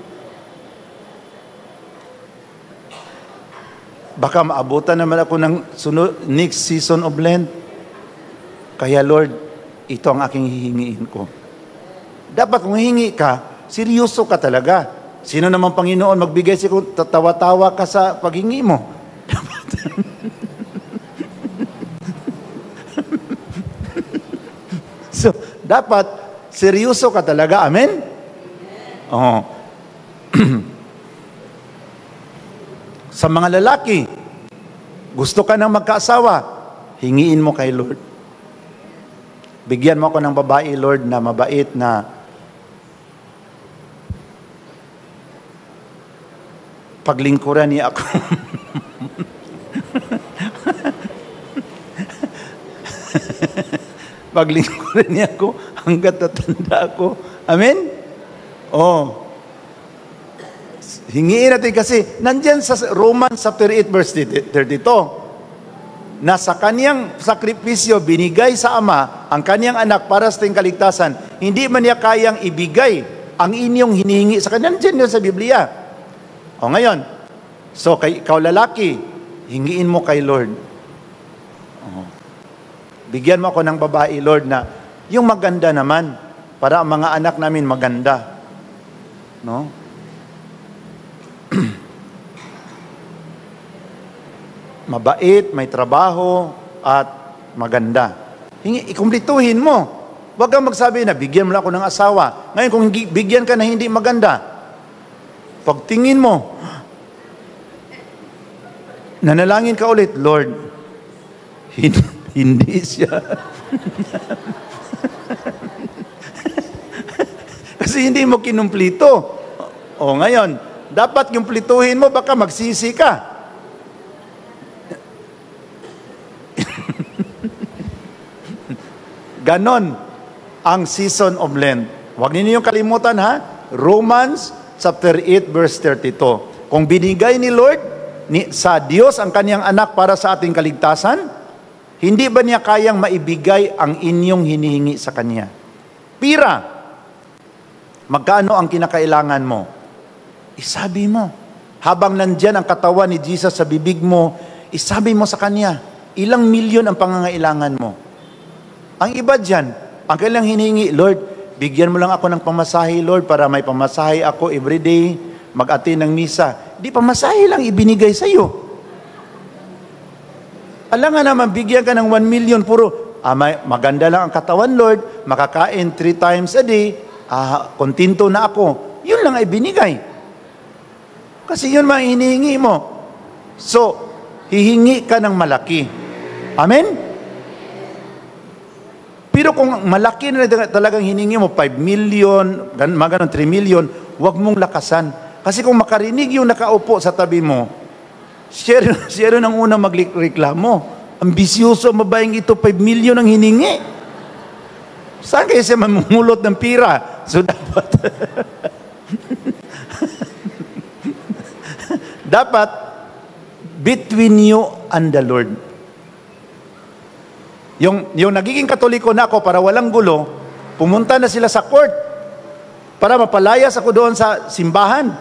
[SPEAKER 6] Baka maabutan naman ako ng next season of Lent. Kaya Lord, ito ang aking hihingiin ko. Dapat kung hihingi ka, seryoso ka talaga. Sino naman Panginoon magbigay siya kung tatawa-tawa ka sa paghingi mo? So, dapat seryoso ka talaga. Amen? Oo. Sa mga lalaki, gusto ka nang magkaasawa, hingiin mo kay Lord. Bigyan mo ako ng babae, Lord, na mabait, na paglingkuran niya ako. Paglingkuran niya ako hanggat tatanda ako. Amen? Oh. Hingiin natin kasi nandyan sa Romans chapter 8 verse 32 na sa kaniyang sakripisyo binigay sa Ama ang kaniyang anak para sa ating kaligtasan, hindi man niya kayang ibigay ang inyong hinihingi sa kanya. Nandyan yun sa Biblia. O ngayon, so ikaw lalaki, hingiin mo kay Lord. Bigyan mo ako ng babae, Lord, na yung maganda naman para ang mga anak namin maganda. No? Mabait, may trabaho, at maganda. Ikumplituhin mo. Huwag kang magsabi na, bigyan mo lang ako ng asawa. Ngayon, kung bigyan ka na hindi maganda, pagtingin mo, nanalangin ka ulit, Lord, hindi siya. Kasi hindi mo kinumplito. O ngayon, dapat kumplituhin mo, baka magsisi ka. Ganon ang season of Lent. Huwag ninyong kalimutan, ha? Romans chapter 8 verse 32. Kung binigay ni Lord sa Diyos ang kaniyang anak para sa ating kaligtasan, hindi ba niya kayang maibigay ang inyong hinihingi sa Kanya? Pira, magkano ang kinakailangan mo? Isabi mo. Habang nandyan ang katawan ni Jesus sa bibig mo, isabi mo sa kanya, ilang milyon ang pangangailangan mo. Ang iba dyan, ang kailang hinihingi, Lord, bigyan mo lang ako ng pamasahe, Lord, para may pamasahe ako everyday, mag-attend ng misa. Di pamasahe lang ibinigay sa iyo. Alam nga naman, bigyan ka ng 1 million, puro, maganda lang ang katawan, Lord, makakain 3 times a day, kontento na ako. Yun lang ay binigay. Kasi yun mga hinihingi mo. So, hihingi ka ng malaki. Amen? Pero kung malaki na talagang hiningi mo, 5 million, mga 3 million, huwag mong lakasan. Kasi kung makarinig yung nakaupo sa tabi mo, siya rin ang unang magreklamo. Ambisyoso, mabayang ito, 5 million ang hiningi. Saan kayo siya mamumulot ng pira? So dapat, dapat, between you and the Lord. Yung nagiging Katoliko na ako para walang gulo, pumunta na sila sa court para mapalayas ako doon sa simbahan.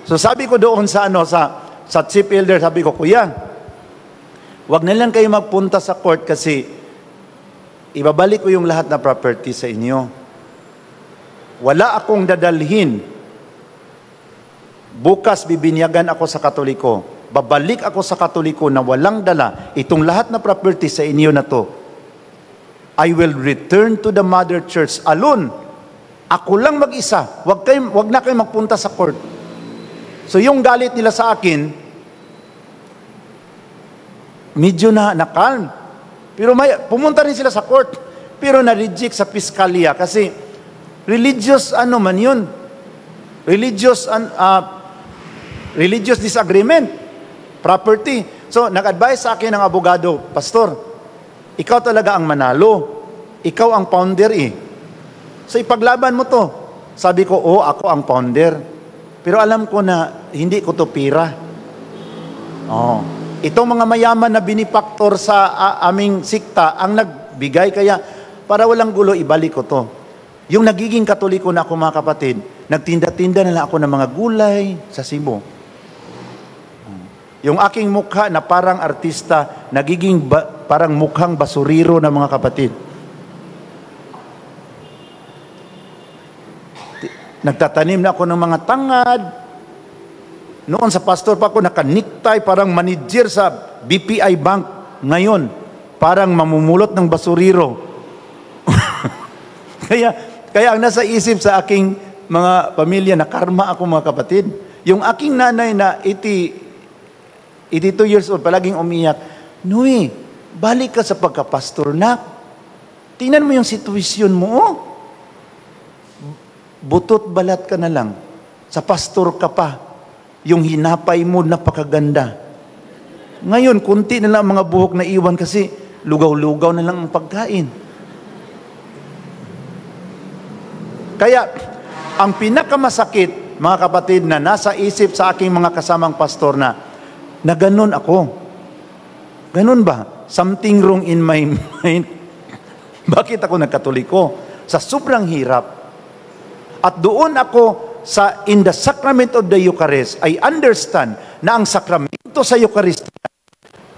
[SPEAKER 6] So sabi ko doon sa chief elder, sabi ko, Kuya, wag na lang kayo magpunta sa court kasi ibabalik ko yung lahat na property sa inyo. Wala akong dadalhin. Bukas bibinyagan ako sa Katoliko. Babalik ako sa Katoliko na walang dala. Itong lahat na property sa inyo na to. I will return to the mother church alone. Ako lang mag-isa. Wag na kayo magpunta sa court. So yung galit nila sa akin, medyo na-calm. Pero pumunta rin sila sa court. Pero na-reject sa piskalya kasi religious man yun. Religious disagreement. Property. So, nag-advise sa akin ng abogado, Pastor, ikaw talaga ang manalo. Ikaw ang founder So, ipaglaban mo to. Sabi ko, ako ang founder. Pero alam ko na hindi ko to pira. Itong mga mayaman na binipaktor sa aming sikta ang nagbigay, kaya para walang gulo, ibalik ko to. Yung nagiging Katoliko na ako, mga kapatid, nagtinda-tinda na lang ako ng mga gulay sa Cebu. Yung aking mukha na parang artista, nagiging parang mukhang basuriro ng mga kapatid. Nagtatanim na ako ng mga tangad. Noon sa pastor pa ako, nakaniktay, parang manager sa BPI Bank. Ngayon, parang mamumulot ng basuriro. Kaya ang nasa isip sa aking mga pamilya, na karma ako, mga kapatid. Yung aking nanay na 82 years old, palaging umiyak, Noe, balik ka sa pagkapastor na. Tingnan mo yung sitwasyon mo, butot balat ka na lang. Sa pastor ka pa. Yung hinapay mo, napakaganda. Ngayon, kunti na lang mga buhok na iwan kasi lugaw-lugaw na lang ang pagkain. Kaya, ang pinakamasakit, mga kapatid, na nasa isip sa aking mga kasamang pastor na ganun ako. Ganun ba? Something wrong in my mind. Bakit ako nagkatoliko? Sa sobrang hirap. At doon ako in the sacrament of the Eucharist, I understand na ang sakramento sa Eucharist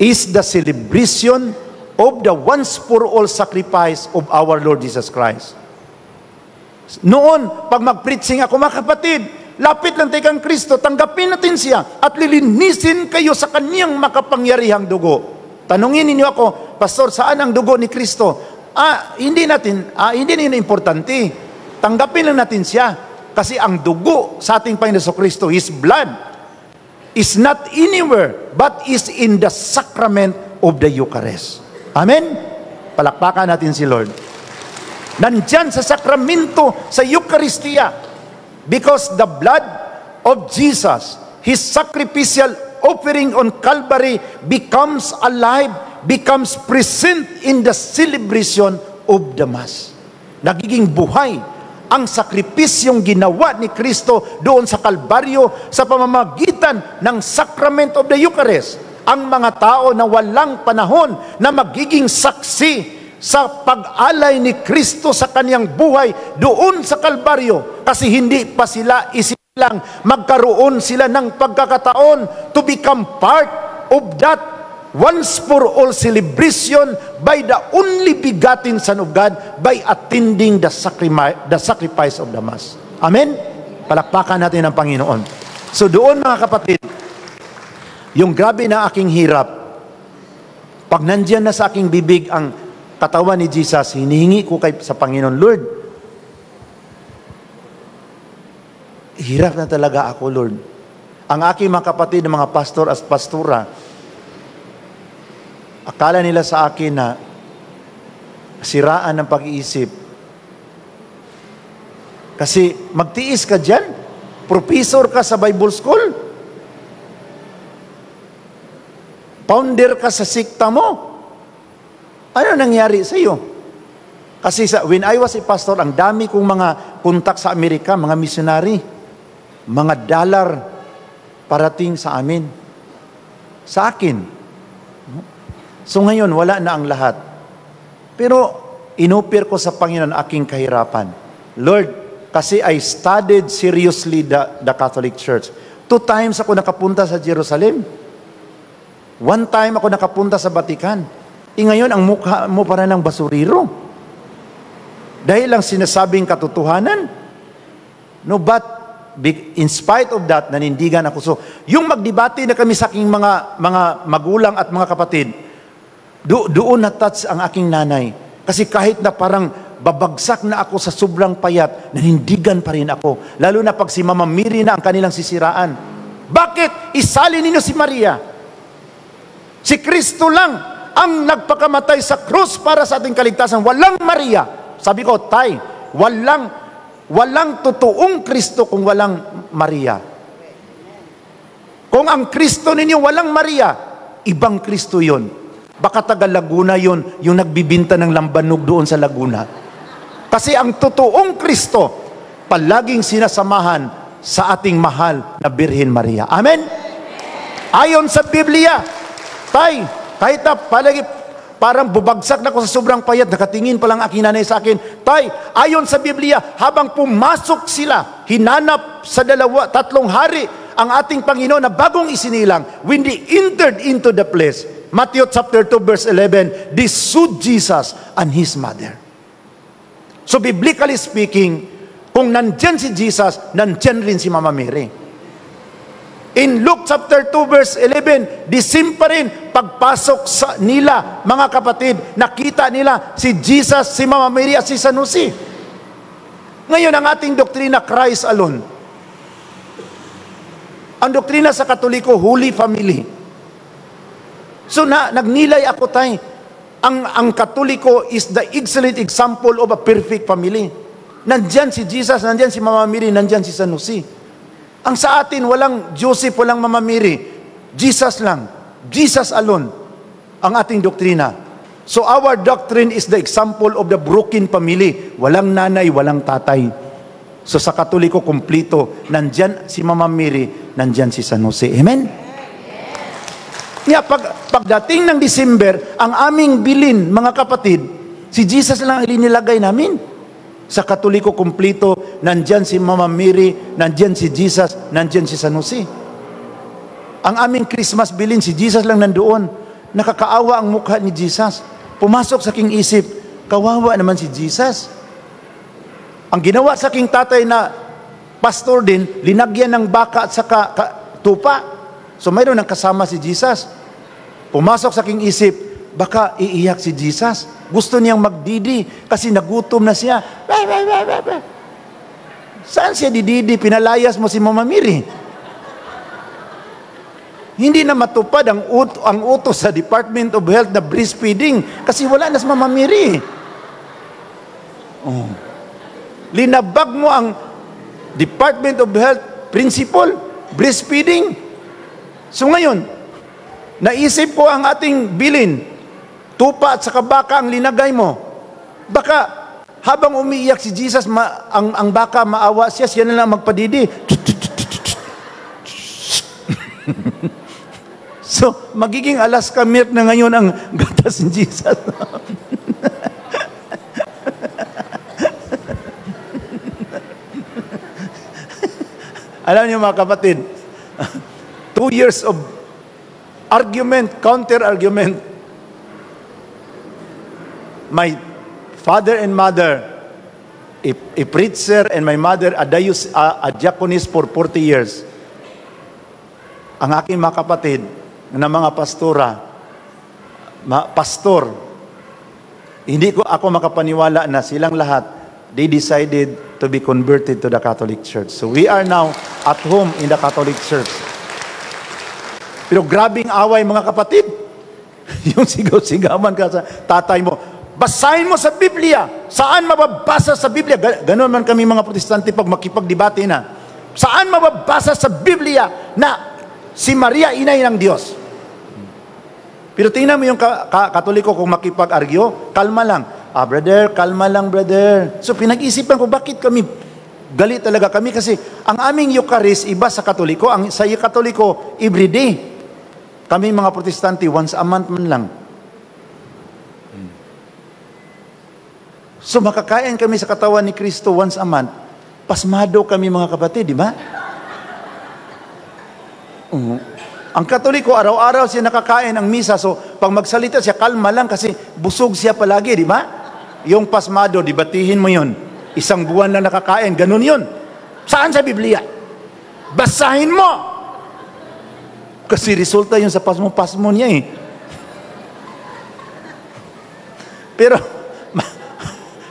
[SPEAKER 6] is the celebration of the once for all sacrifice of our Lord Jesus Christ. Noon, pag mag-preaching ako, mga kapatid, lapit lang tayo kang Kristo, tanggapin natin siya at lilinisin kayo sa kaniyang makapangyarihang dugo. Tanungin ninyo ako, Pastor, saan ang dugo ni Kristo? Hindi na importante. Tanggapin lang natin siya. Kasi ang dugo sa ating Panginoon Kristo, His blood, is not anywhere, but is in the sacrament of the Eucharist. Amen? Palakpakan natin si Lord. Nandyan sa sakramento, sa Eucharistia. Because the blood of Jesus, His sacrificial offering on Calvary becomes alive, becomes present in the celebration of the Mass. Nagiging buhay ang sakripisyong ginawa ni Kristo doon sa Kalbaryo sa pamamagitan ng Sacrament of the Eucharist. Ang mga tao na walang panahon na magiging saksi sa pag-alay ni Kristo sa kaniyang buhay doon sa Kalbaryo kasi hindi pa sila lang magkaroon sila ng pagkakataon to become part of that once for all celebration by the only begotten Son of God by attending the sacrifice of the Mass. Amen? Palakpakan natin ang Panginoon. So doon mga kapatid, yung grabe na aking hirap, pag nandyan na sa aking bibig ang katawan ni Jesus, hinihingi ko sa Panginoon, Lord, hirap na talaga ako, Lord. Ang aking mga kapatid, mga pastor at pastora, akala nila sa akin na siraan ng pag-iisip. Kasi magtiis ka dyan, professor ka sa Bible School, founder ka sa sikta mo, ano nangyari sa iyo? Kasi when I was a pastor, ang dami kong mga kontak sa Amerika, mga missionary, mga dollar parating sa amin, sa akin. So ngayon, wala na ang lahat. Pero inupir ko sa Panginoon aking kahirapan. Lord, kasi I studied seriously the Catholic Church. 2 times ako nakapunta sa Jerusalem. 1 time ako nakapunta sa Vatican. Ngayon, ang mukha mo para ng basuriro. Dahil lang sinasabing katotohanan. No, but in spite of that, nanindigan ako. So, yung magdebate na kami sa aking mga magulang at mga kapatid, doon na-touch ang aking nanay. Kasi kahit na parang babagsak na ako sa sobrang payat, nanindigan pa rin ako. Lalo na pag si Mama Mary na ang kanilang sisiraan. Bakit? Isali ninyo si Maria. Si Kristo lang ang nagpakamatay sa krus para sa ating kaligtasan. Walang Maria. Sabi ko, Tay, walang totoong Kristo kung walang Maria. Kung ang Kristo ninyo walang Maria, ibang Kristo yon. Baka taga Laguna yon, yung nagbibinta ng lambanog doon sa Laguna. Kasi ang totoong Kristo, palaging sinasamahan sa ating mahal na Birhen Maria. Amen? Ayon sa Biblia, Tay, kahit na palagi parang bubagsak na ako sa sobrang payat, nakatingin pa lang aking nanay sa akin, Tay, ayon sa Biblia, habang pumasok sila, hinanap sa 2-3 hari ang ating Panginoon na bagong isinilang, when they entered into the place, Matthew chapter 2 verse 11, they saw Jesus and His mother. So biblically speaking, kung nandyan si Jesus, nandyan rin si Mama Mary. In Luke chapter 2 verse 11, the same pa rin, pagpasok sa nila, mga kapatid, nakita nila si Jesus, si Mama Mary at si San Jose. Ngayon, ang ating doktrina, Christ alone. Ang doktrina sa Katoliko, Holy Family. So nagnilay ako, Tay. Ang Katoliko is the excellent example of a perfect family. Nandyan si Jesus, nandyan si Mama Mary, nandyan si San Jose. Ang sa atin, walang Joseph, walang Mama Mary. Jesus lang. Jesus alone ang ating doktrina. So our doctrine is the example of the broken family. Walang nanay, walang tatay. So sa Katoliko, kumplito. Nandyan si Mama Mary, nandyan si San Jose. Amen? Yeah, pagdating ng December, ang aming bilin, mga kapatid, si Jesus lang ilinilagay namin. Sa Katoliko kumplito, nandyan si Mama Mary, nandyan si Jesus, nandyan si San Jose. Ang aming Christmas bilin, si Jesus lang nandoon. Nakakaawa ang mukha ni Jesus. Pumasok sa aking isip, kawawa naman si Jesus. Ang ginawa sa aking tatay na pastor din, linagyan ng baka at saka tupa. So mayroon ng kasama si Jesus. Pumasok sa aking isip, baka iiyak si Jesus. Gusto niyang magdidi kasi nagutom na siya. Saan siya dididi? Pinalayas mo si Mama Mary. Hindi na matupad ang utos sa Department of Health na breastfeeding kasi wala na si Mama Mary. Oh. Linabag mo ang Department of Health principle, breastfeeding. So ngayon, naisip ko ang ating bilin, tupa at saka baka ang linagay mo. Baka habang umiiyak si Jesus, ang baka maawa siya na lang magpadidi. So, magiging Alaska milk na ngayon ang gatas ni Jesus. Alam niyo mga kapatid, 2 years of argument, counter-argument. My father and mother, a preacher, and my mother, a diaconess for 40 years. Ang aking mga kapatid, na mga pastor, hindi ko ako makapaniwala na silang lahat, they decided to be converted to the Catholic Church. So we are now at home in the Catholic Church. Pero grabing away mga kapatid. Yung sigaw-sigawan ka sa tatay mo, basahin mo sa Biblia. Saan mababasa sa Biblia? Ganon man kami mga protestante pag makipagdebate na. Saan mababasa sa Biblia na si Maria inay ng Diyos? Pero tingnan mo yung Katoliko kung makipag-argue, kalma lang. Brother, kalma lang, brother. So pinag-isipan ko, bakit kami galit talaga kami? Kasi ang aming Eucharist, iba sa Katoliko. Sa Katoliko, everyday. Kami mga protestante, once a month man lang. So makakain kami sa katawan ni Kristo once a month. Pasmado kami mga kapatid, di ba? Ang Katoliko, araw-araw siya nakakain ang misa. So pag magsalita siya, kalma lang kasi busog siya palagi, di ba? Yung pasmado, dibatihin mo yun. 1 buwan lang nakakain, ganun yun. Saan sa Biblia? Basahin mo! Kasi resulta yun sa pasmo niya eh.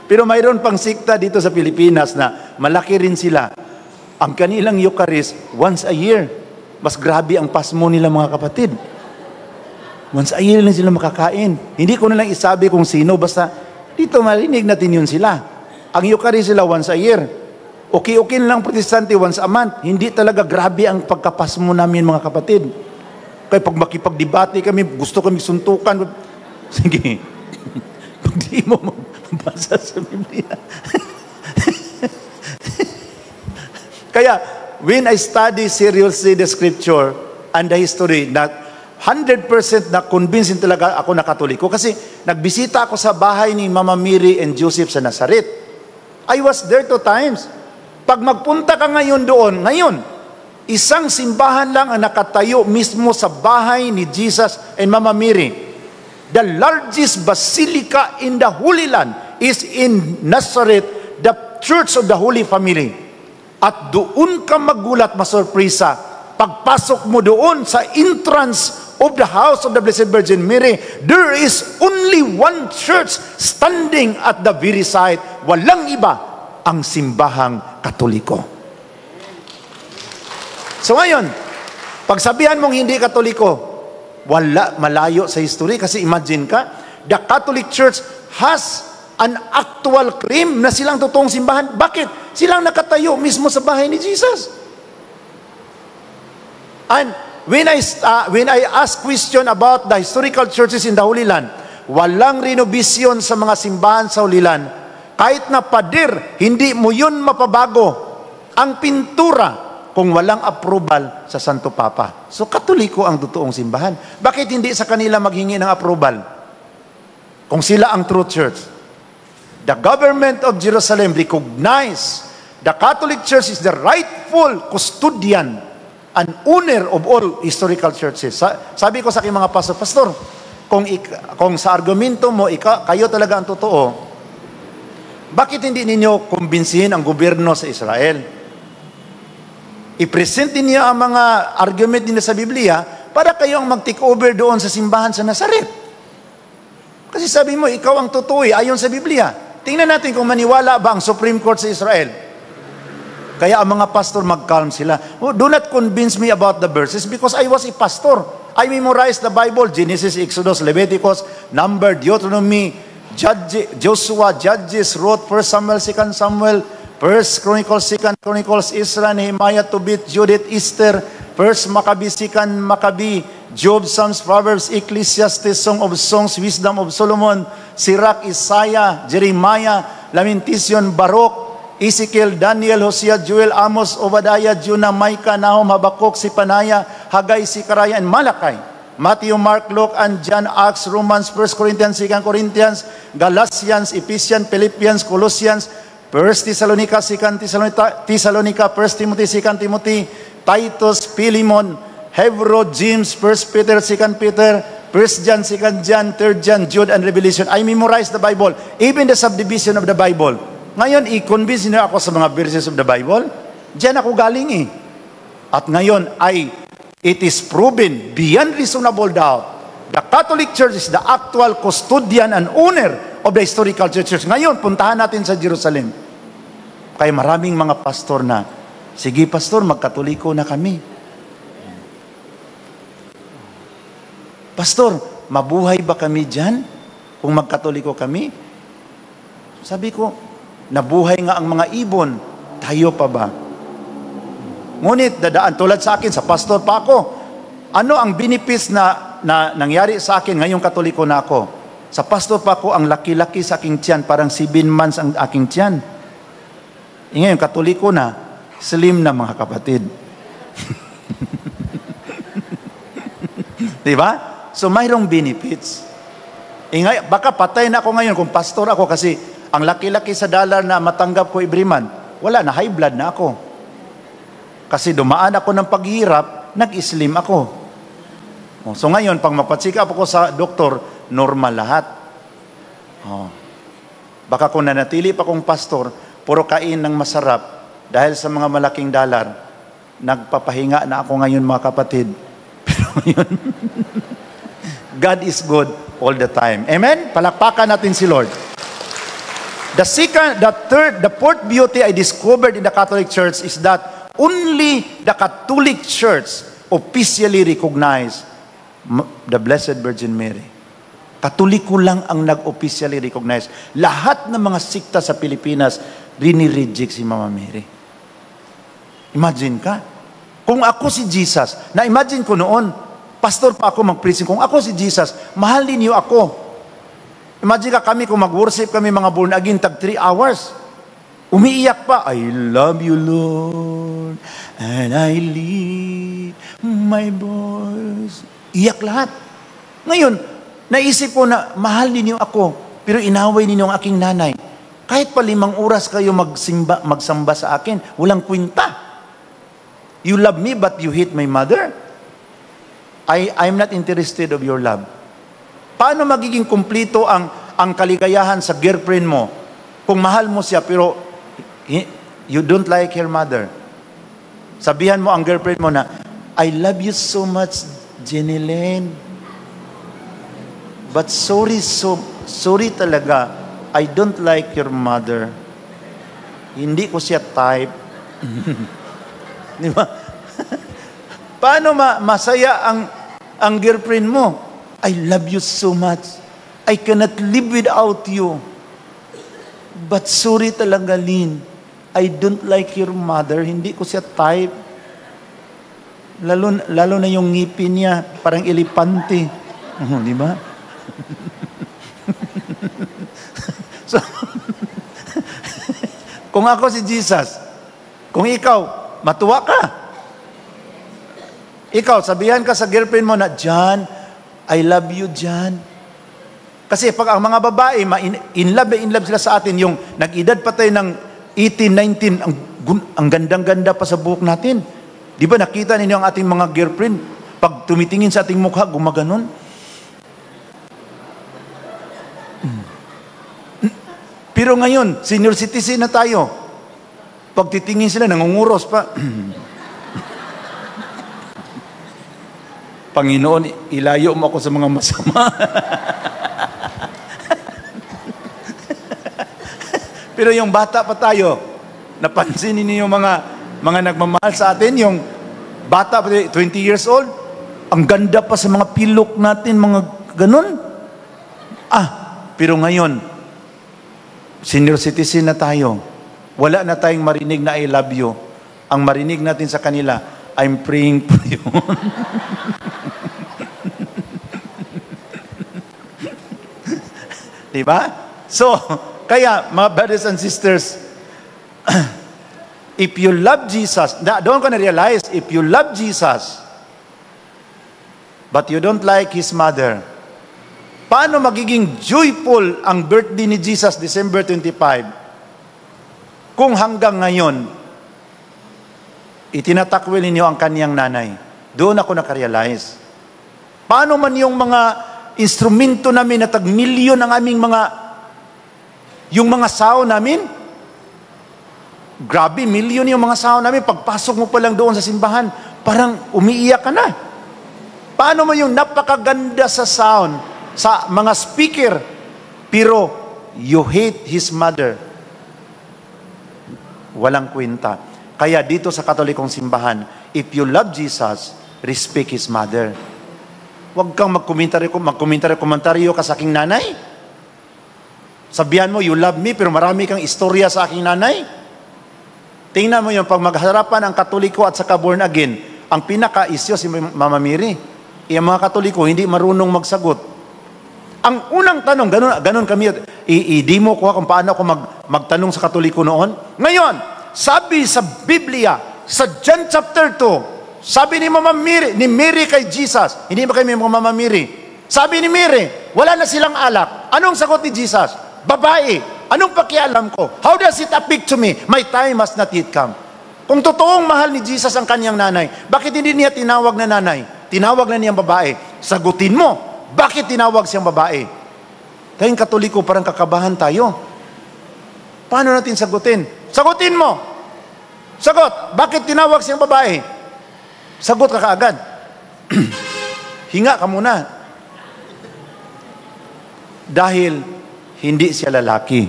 [SPEAKER 6] Pero mayroon pang sikta dito sa Pilipinas na malaki rin sila. Ang kanilang Eucharist, once a year. Mas grabe ang pasmo nila mga kapatid. Once a year lang sila makakain. Hindi ko na lang isabi kung sino, basta dito marinig natin yun sila. Ang Eucharist sila once a year. Okay lang protestante once a month. Hindi talaga grabe ang pagkapasmo namin mga kapatid. Kaya pag makipagdebate kami, gusto kami suntukan. Sige. Pag di mo mabasa sa Biblia. Kaya, when I study seriously the scripture and the history, na 100% na convinced talaga ako na Katoliko. Kasi nagbisita ako sa bahay ni Mama Mary and Joseph sa Nazareth. I was there 2 times. Pag magpunta ka ngayon doon, isang simbahan lang ang nakatayo mismo sa bahay ni Jesus and Mama Mary. The largest basilica in the Holy Land is in Nazareth, the Church of the Holy Family. At doon ka magulat, masurpresa. Pagpasok mo doon sa entrance of the house of the Blessed Virgin Mary, there is only one church standing at the very side. Walang iba, ang simbahang Katoliko. So ngayon, pagsabihan mong hindi Katoliko, malayo sa history. Kasi imagine ka, the Catholic Church has an actual claim na silang totoong simbahan. Bakit? Silang nakatayo mismo sa bahay ni Jesus. And when I ask question about the historical churches in the Holy Land, walang renovation sa mga simbahan sa Holy Land. Kahit na pader, hindi mo yun mapabago. Ang pintura, kung walang approval sa Santo Papa. So, Katoliko ang totoong simbahan. Bakit hindi sa kanila maghingi ng approval? Kung sila ang true church. The government of Jerusalem recognize the Catholic Church is the rightful custodian and owner of all historical churches. Sabi ko sa aking mga pastor, kung sa argumento mo, kayo talaga ang totoo, bakit hindi ninyo kumbinsihin ang gobyerno sa Israel? I-present niya ang mga argument nila sa Biblia para kayo ang mag-take over doon sa simbahan sa Nazareth. Kasi sabi mo, ikaw ang totoo ayon sa Biblia. Tingnan natin kung maniwala ba ang Supreme Court sa Israel. Kaya ang mga pastor mag-calm sila. Do not convince me about the verses because I was a pastor. I memorized the Bible, Genesis, Exodus, Leviticus, Number, Deuteronomy, Joshua, Judges, Ruth, 1 Samuel, 2 Samuel, 1 Chronicles, 2 Chronicles, Ezra, Nehemiah, Tobit, Judith, Esther, 1 Maccabees, 2 Maccabees, Job, Psalms, Proverbs, Ecclesiastes, Song of Songs, Wisdom of Solomon, Sirach, Isaiah, Jeremiah, Lamentation, Baruch, Ezekiel, Daniel, Hosea, Joel, Amos, Obadiah, Jonah, Micah, Nahum, Habakkuk, Sipanaya, Haggai, Zechariah, and Malachi. Matthew, Mark, Luke, and John, Acts, Romans, 1 Corinthians, 2 Corinthians, Galatians, Ephesians, Philippians, Colossians, 1 Thessalonica, 2 Thessalonica, 1 Timothy, 2 Timothy, Titus, Philemon, Hebrew, James, 1 Peter, 2 Peter, 1 John, 2 John, 3 John, Jude, and Revelation. I memorized the Bible, even the subdivision of the Bible. Ngayon, i-convince niyo ako sa mga verses of the Bible. Diyan ako galing eh. At ngayon it is proven beyond reasonable doubt, the Catholic Church is the actual custodian and owner of the historical churches. Ngayon, puntahan natin sa Jerusalem. Kaya maraming mga pastor na, sige pastor, magkatoliko na kami. Pastor, mabuhay ba kami dyan kung magkatoliko kami? Sabi ko, nabuhay nga ang mga ibon, tayo pa ba? Ngunit dadaan, tulad sa akin, sa pastor pa ako, ano ang benefits na nangyari sa akin ngayong katoliko na ako? Sa pastor pa ako, ang laki-laki sa aking tiyan, parang 7 months ang aking tiyan. Ngayon, katoliko na, slim na mga kapatid. Diba? So, mayroong benefits. Baka patay na ako ngayon kung pastor ako kasi ang laki-laki sa dollar na matanggap ko every month, wala na, high blood na ako. Kasi dumaan ako ng paghihirap, nag-slim ako. So ngayon, pag mapacheck up ako sa doktor, normal lahat. Baka kung nanatili pa kong pastor, puro kain ng masarap, dahil sa mga malaking dollar, nagpapahinga na ako ngayon mga kapatid. Pero ngayon, God is good all the time. Amen? Palakpakan natin si Lord. The fourth beauty I discovered in the Catholic Church is that only the Catholic Church officially recognized the Blessed Virgin Mary. Katoliko lang ang nag-officially recognize. Lahat ng mga sikta sa Pilipinas, rini-reject si Mama Mary. Imagine ka. Kung ako si Jesus, na-imagine ko noon, pastor pa ako mag-preaching, kung ako si Jesus, mahalin niyo ako. Imagine ka kami, kung mag-worship kami mga born again, tag 3 hours. Umiiyak pa, I love you, Lord, and I lift my voice. Iyak lahat. Ngayon, naisip ko na, mahal ninyo ako, pero inaway ninyo ang aking nanay. Kahit pa 5 oras kayo magsamba sa akin, walang kwenta. You love me, but you hate my mother? I'm not interested of your love. Paano magiging kumplito ang kaligayahan sa girlfriend mo kung mahal mo siya pero you don't like her mother? Sabihan mo ang girlfriend mo na, I love you so much, Jenny Lynn. But sorry talaga, I don't like your mother. Hindi ko siya type. Di ba? Paano masaya ang girlfriend mo? I love you so much. I cannot live without you. But sorry talaga, Lynn. I don't like your mother. Hindi ko siya type. Lalo na yung ngipin niya, parang elepante. Di ba? So, kung ako si Jesus, kung ikaw, matuwa ka. Ikaw, sabihan ka sa girlfriend mo na, John, I love you, John. Kasi pag ang mga babae, in love sila sa atin, yung nag-edad pa tayo ng 18, 19, ang gandang-ganda pa sa buhok natin. Di ba nakita ninyo ang ating mga girlfriend? Pag tumitingin sa ating mukha, gumaganon. Pero ngayon, senior citizen na tayo. Pag titingin sila, nangunguros pa. Panginoon, ilayo mo ako sa mga masama. Pero yung bata pa tayo, napansin niyo yung mga nagmamahal sa atin, yung bata pa, 20 years old, ang ganda pa sa mga pilok natin, mga ganun. Pero ngayon, senior citizen na tayo, wala na tayong marinig na I love you. Ang marinig natin sa kanila, I'm praying for you. Diba? So, kaya, mga brothers and sisters, if you love Jesus, doon ko na-realize, if you love Jesus, but you don't like His mother, paano magiging joyful ang birthday ni Jesus, December 25? kung hanggang ngayon, itinatakwil ninyo ang kaniyang nanay, doon ako nakarealize. Paano man yung mga instrumento namin na tag-milyon ang aming yung mga sao namin? Grabe, milyon yung mga sao namin. Pagpasok mo pa lang doon sa simbahan, parang umiiyak ka na. Paano mo yung napakaganda sa sound, sa mga speaker, pero you hate his mother? Walang kwenta. Kaya dito sa Katolikong simbahan, if you love Jesus, respect his mother. Huwag kang magkomentaryo ka sa aking nanay. Sabihan mo, you love me, pero marami kang istorya sa aking nanay. Tingnan mo yung pag magharapan ang Katoliko at saka born again, ang pinaka-isyo si Mama Mary. Yung mga Katoliko hindi marunong magsagot. Ang unang tanong, ganun kami, i-demo ko kung paano ako magtanong sa Katoliko noon. Ngayon, sabi sa Biblia, sa John chapter 2, sabi ni Mary kay Jesus, hindi ba kayo may mga Mama Mary? Sabi ni Mary, wala na silang alak. Anong sagot ni Jesus? Babae. Anong pakialam ko? How does it affect to me? My time has not yet come. Kung totoong mahal ni Jesus ang kanyang nanay, bakit hindi niya tinawag na nanay? Tinawag na niyang babae. Sagutin mo, bakit tinawag siyang babae? Kayong Katoliko, parang kakabahan tayo. Paano natin sagutin? Sagutin mo. Sagot, bakit tinawag siyang babae? Sagot ka kaagad. Hinga ka muna. Dahil hindi siya lalaki.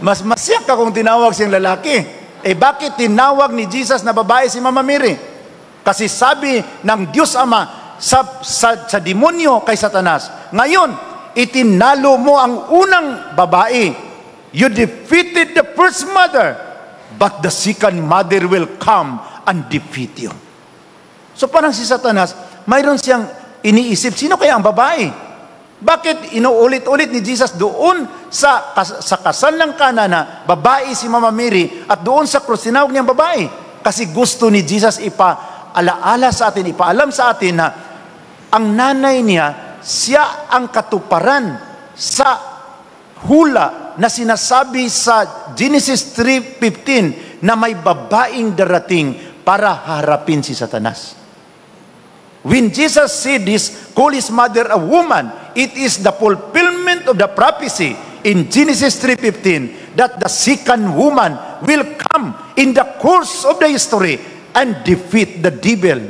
[SPEAKER 6] Mas masyak ka kung tinawag siyang lalaki. Bakit tinawag ni Jesus na babae si Mama Mary? Kasi sabi ng Diyos Ama sa demonyo kay Satanas, ngayon, itinalo mo ang unang babae. You defeated the first mother, but the second mother will come and defeat you. So parang si Satanas, mayroon siyang iniisip, sino kaya ang babae? Bakit inuulit-ulit ni Jesus doon sa kasal ng Kana na babae si Mama Mary at doon sa krus tinawag niyang babae? Kasi gusto ni Jesus ipaalaala sa atin, ipaalam sa atin na ang nanay niya, siya ang katuparan sa hula na sinasabi sa Genesis 3:15 na may babaeng darating para harapin si Satanas. When Jesus said this, call his mother a woman, it is the fulfillment of the prophecy in Genesis 3:15 that the second woman will come in the course of the history and defeat the devil,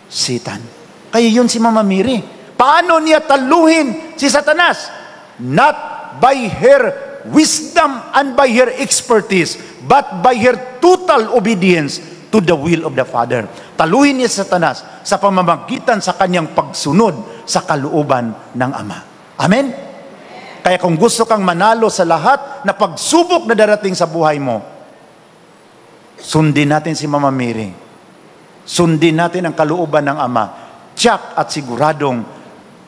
[SPEAKER 6] Satan. Kaya yun si Mama Mary. Paano niya taluhin si Satanas? Not by her wisdom and by her expertise, but by her total obedience to the will of the Father. Taluhin niya si Satanas sa pamamagitan sa kanyang pagsunod sa kalooban ng Ama. Amen? Kaya kung gusto kang manalo sa lahat na pagsubok na darating sa buhay mo, sundin natin si Mama Mary. Sundin natin ang kalooban ng Ama. Tiyak at siguradong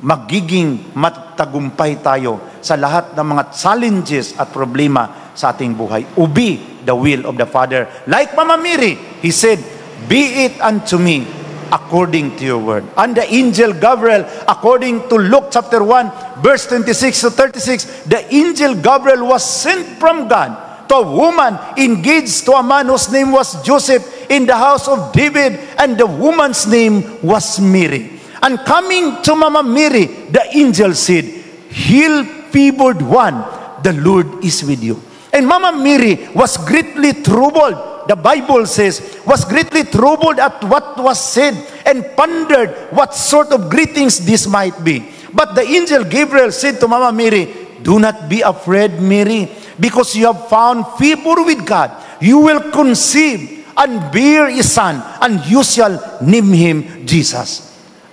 [SPEAKER 6] magiging matagumpay tayo sa lahat ng mga challenges at problema sa ating buhay. Obey the will of the Father. Like Mama Mary, he said, be it unto me according to your word. And the angel Gabriel, according to Luke chapter 1, verse 26 to 36, the angel Gabriel was sent from God to a woman engaged to a man whose name was Joseph in the house of David, and the woman's name was Mary. And coming to Mama Mary, the angel said, Hail, favored one, the Lord is with you. And Mama Mary was greatly troubled. The Bible says, was greatly troubled at what was said, and pondered what sort of greetings this might be. But the angel Gabriel said to Mama Mary, do not be afraid, Mary, because you have found favor with God. You will conceive and bear a son, and you shall name him Jesus.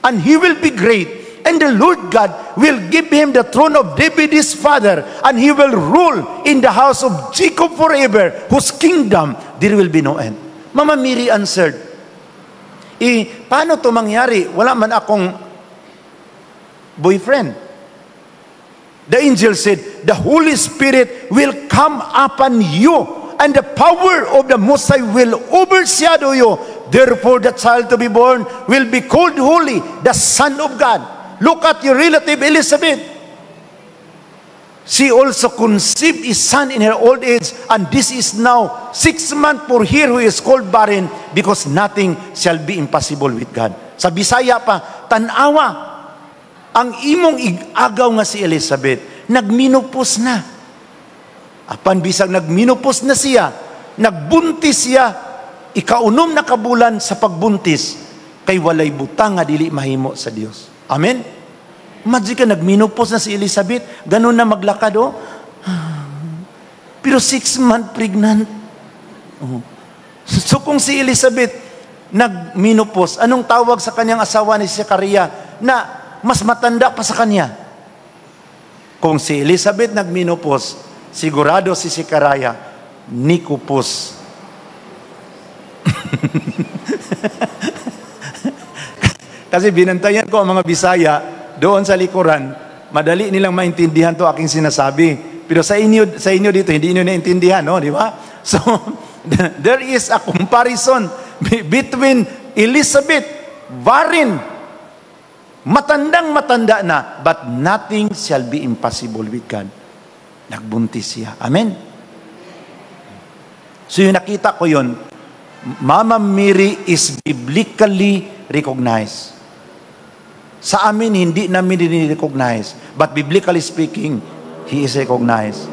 [SPEAKER 6] And he will be great, and the Lord God will give him the throne of David his father, and he will rule in the house of Jacob forever, whose kingdom there will be no end. Mama Mary answered, paano to mangyari? Wala man akong boyfriend. The angel said, the Holy Spirit will come upon you, and the power of the Most High will overshadow you. therefore the child to be born will be called holy, the Son of God. Look at your relative Elizabeth. She also conceived a son in her old age, and this is now 6 months for her who is called barren, because nothing shall be impossible with God. Sa Bisaya pa, tanawa, ang imong agaw nga si Elizabeth, nagminopause na. Apan bisag nagminopause na siya, nagbuntis siya, ikaunom na kabulan sa pagbuntis, kay walay butang nga dili mahimo sa Dios. Amen? Imagine ka, nagminopause na si Elizabeth, ganun na maglakad, oh. Pero 6 months pregnant. Oh. So kung si Elizabeth nagminopause, anong tawag sa kanyang asawa ni Zechariah na mas matanda pa sa kanya? Kung si Elizabeth nagminopause, sigurado si Zechariah, nikopause. Kasi binantayan ko ang mga Bisaya doon sa likuran, madali nilang maintindihan to aking sinasabi. Pero sa inyo dito, hindi niyo naintindihan, no? Di ba? So, there is a comparison between Elizabeth, barren, matandang-matanda na, but nothing shall be impossible with God. Nagbuntis siya. Amen? So yung nakita ko yun, Mama Mary is biblically recognized. Sa amin, hindi namin din-recognize. But biblically speaking, he is recognized.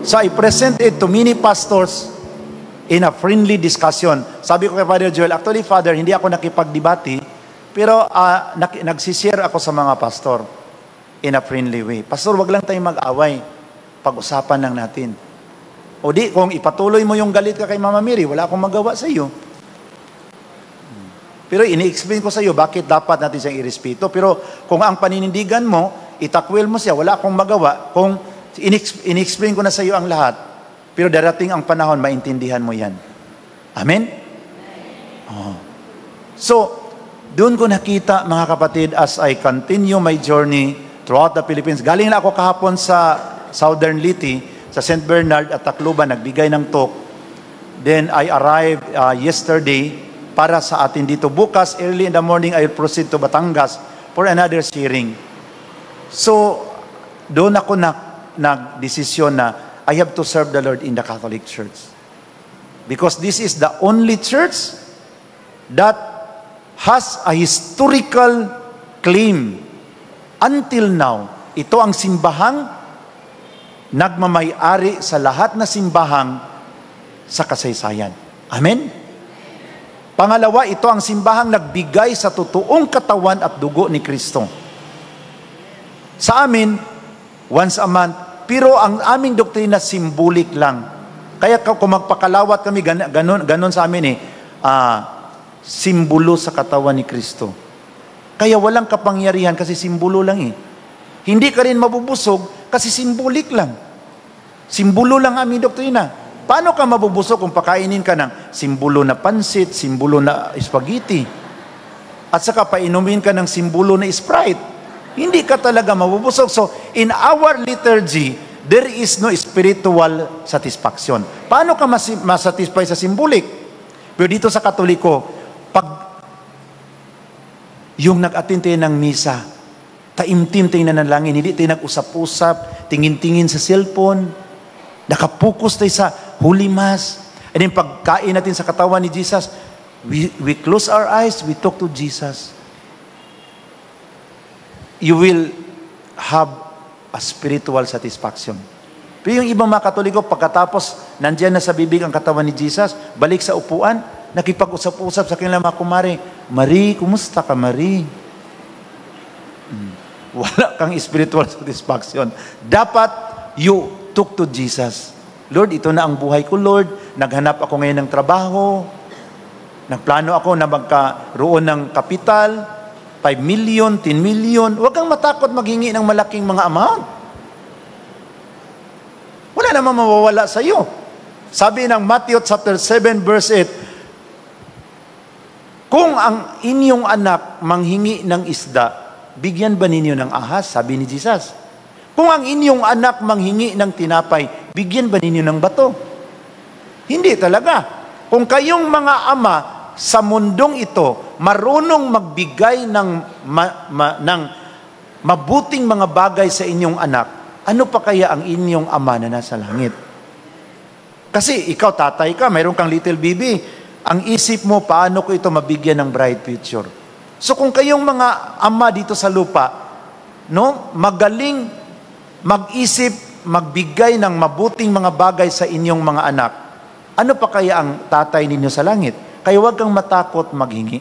[SPEAKER 6] So I present it to many pastors in a friendly discussion. Sabi ko kay Father Joel, actually Father, hindi ako nakipagdebate, pero nagsishare ako sa mga pastor in a friendly way. Pastor, wag lang tayong mag-away. Pag-usapan lang natin. O di, kung ipatuloy mo yung galit ka kay Mama Mary, wala akong magawa sa iyo. Pero ini-explain ko sa iyo bakit dapat natin siyang irespeto. Pero kung ang paninindigan mo, itakwil mo siya, wala akong magawa. Kung ini-explain ko na sa iyo ang lahat, pero darating ang panahon, maintindihan mo yan. Amen? Oh. So, doon ko nakita, mga kapatid, as I continue my journey throughout the Philippines. Galing na ako kahapon sa Southern Leyte, sa St. Bernard at Tacloban, nagbigay ng talk. Then I arrived yesterday para sa atin dito. Bukas, early in the morning, I will proceed to Batangas for another sharing. So, doon ako nag-desisyon na I have to serve the Lord in the Catholic Church. Because this is the only church that has a historical claim. Until now, ito ang simbahang nagmamay-ari sa lahat na simbahang sa kasaysayan. Amen? Pangalawa, ito ang simbahang nagbigay sa totoong katawan at dugo ni Kristo. Sa amin, once a month, pero ang aming doktrina symbolic lang. Kaya kung magpakalawat kami, ganon sa amin simbolo sa katawan ni Kristo. Kaya walang kapangyarihan kasi simbolo lang eh. Hindi ka rin mabubusog kasi simbolik lang. Simbolo lang aming doktrina. Paano ka mabubusog kung pakainin ka ng simbolo na pansit, simbolo na spaghetti, at saka painumin ka ng simbolo na Sprite? Hindi ka talaga mabubusog. So, in our liturgy, there is no spiritual satisfaction. Paano ka masatisfy sa simbolik? Pero dito sa Katoliko, pag yung nag-attend tayo ng misa, taimtim tayo na nanalangin, hindi tayo nag-usap-usap, tingin-tingin sa cellphone, nakapokus tayo sa Holy Mass, and then pagkain natin sa katawan ni Jesus, we close our eyes, we talk to Jesus. You will have a spiritual satisfaction. Pero yung ibang mga Katoliko, pagkatapos nandiyan na sa bibig ang katawan ni Jesus, balik sa upuan, nakipag-usap-usap sa kanilang mga kumare, Marie, kumusta ka, Marie? Wala kang spiritual satisfaction. Dapat you talk to Jesus. Lord, ito na ang buhay ko, Lord. Naghanap ako ngayon ng trabaho. Nagplano ako na magkaroon ng kapital, 5 million, 10 million. Huwag kang matakot maghingi ng malaking mga amount. Wala namang mawawala sa iyo. Sabi ng Matthew chapter 7 verse 8, kung ang inyong anak manghingi ng isda, bigyan ba ninyo ng ahas? Sabi ni Jesus. Kung ang inyong anak manghingi ng tinapay, bigyan ba ninyo ng bato? Hindi talaga. Kung kayong mga ama, sa mundong ito marunong magbigay ng mabuting mga bagay sa inyong anak, ano pa kaya ang inyong Ama na nasa langit? Kasi ikaw, tatay ka, mayroon kang little baby, ang isip mo, paano ko ito mabigyan ng bright future? So kung kayong mga ama dito sa lupa, no, magaling mag-isip, magbigay ng mabuting mga bagay sa inyong mga anak, ano pa kaya ang tatay ninyo sa langit? Kaya huwag kang matakot maghingi.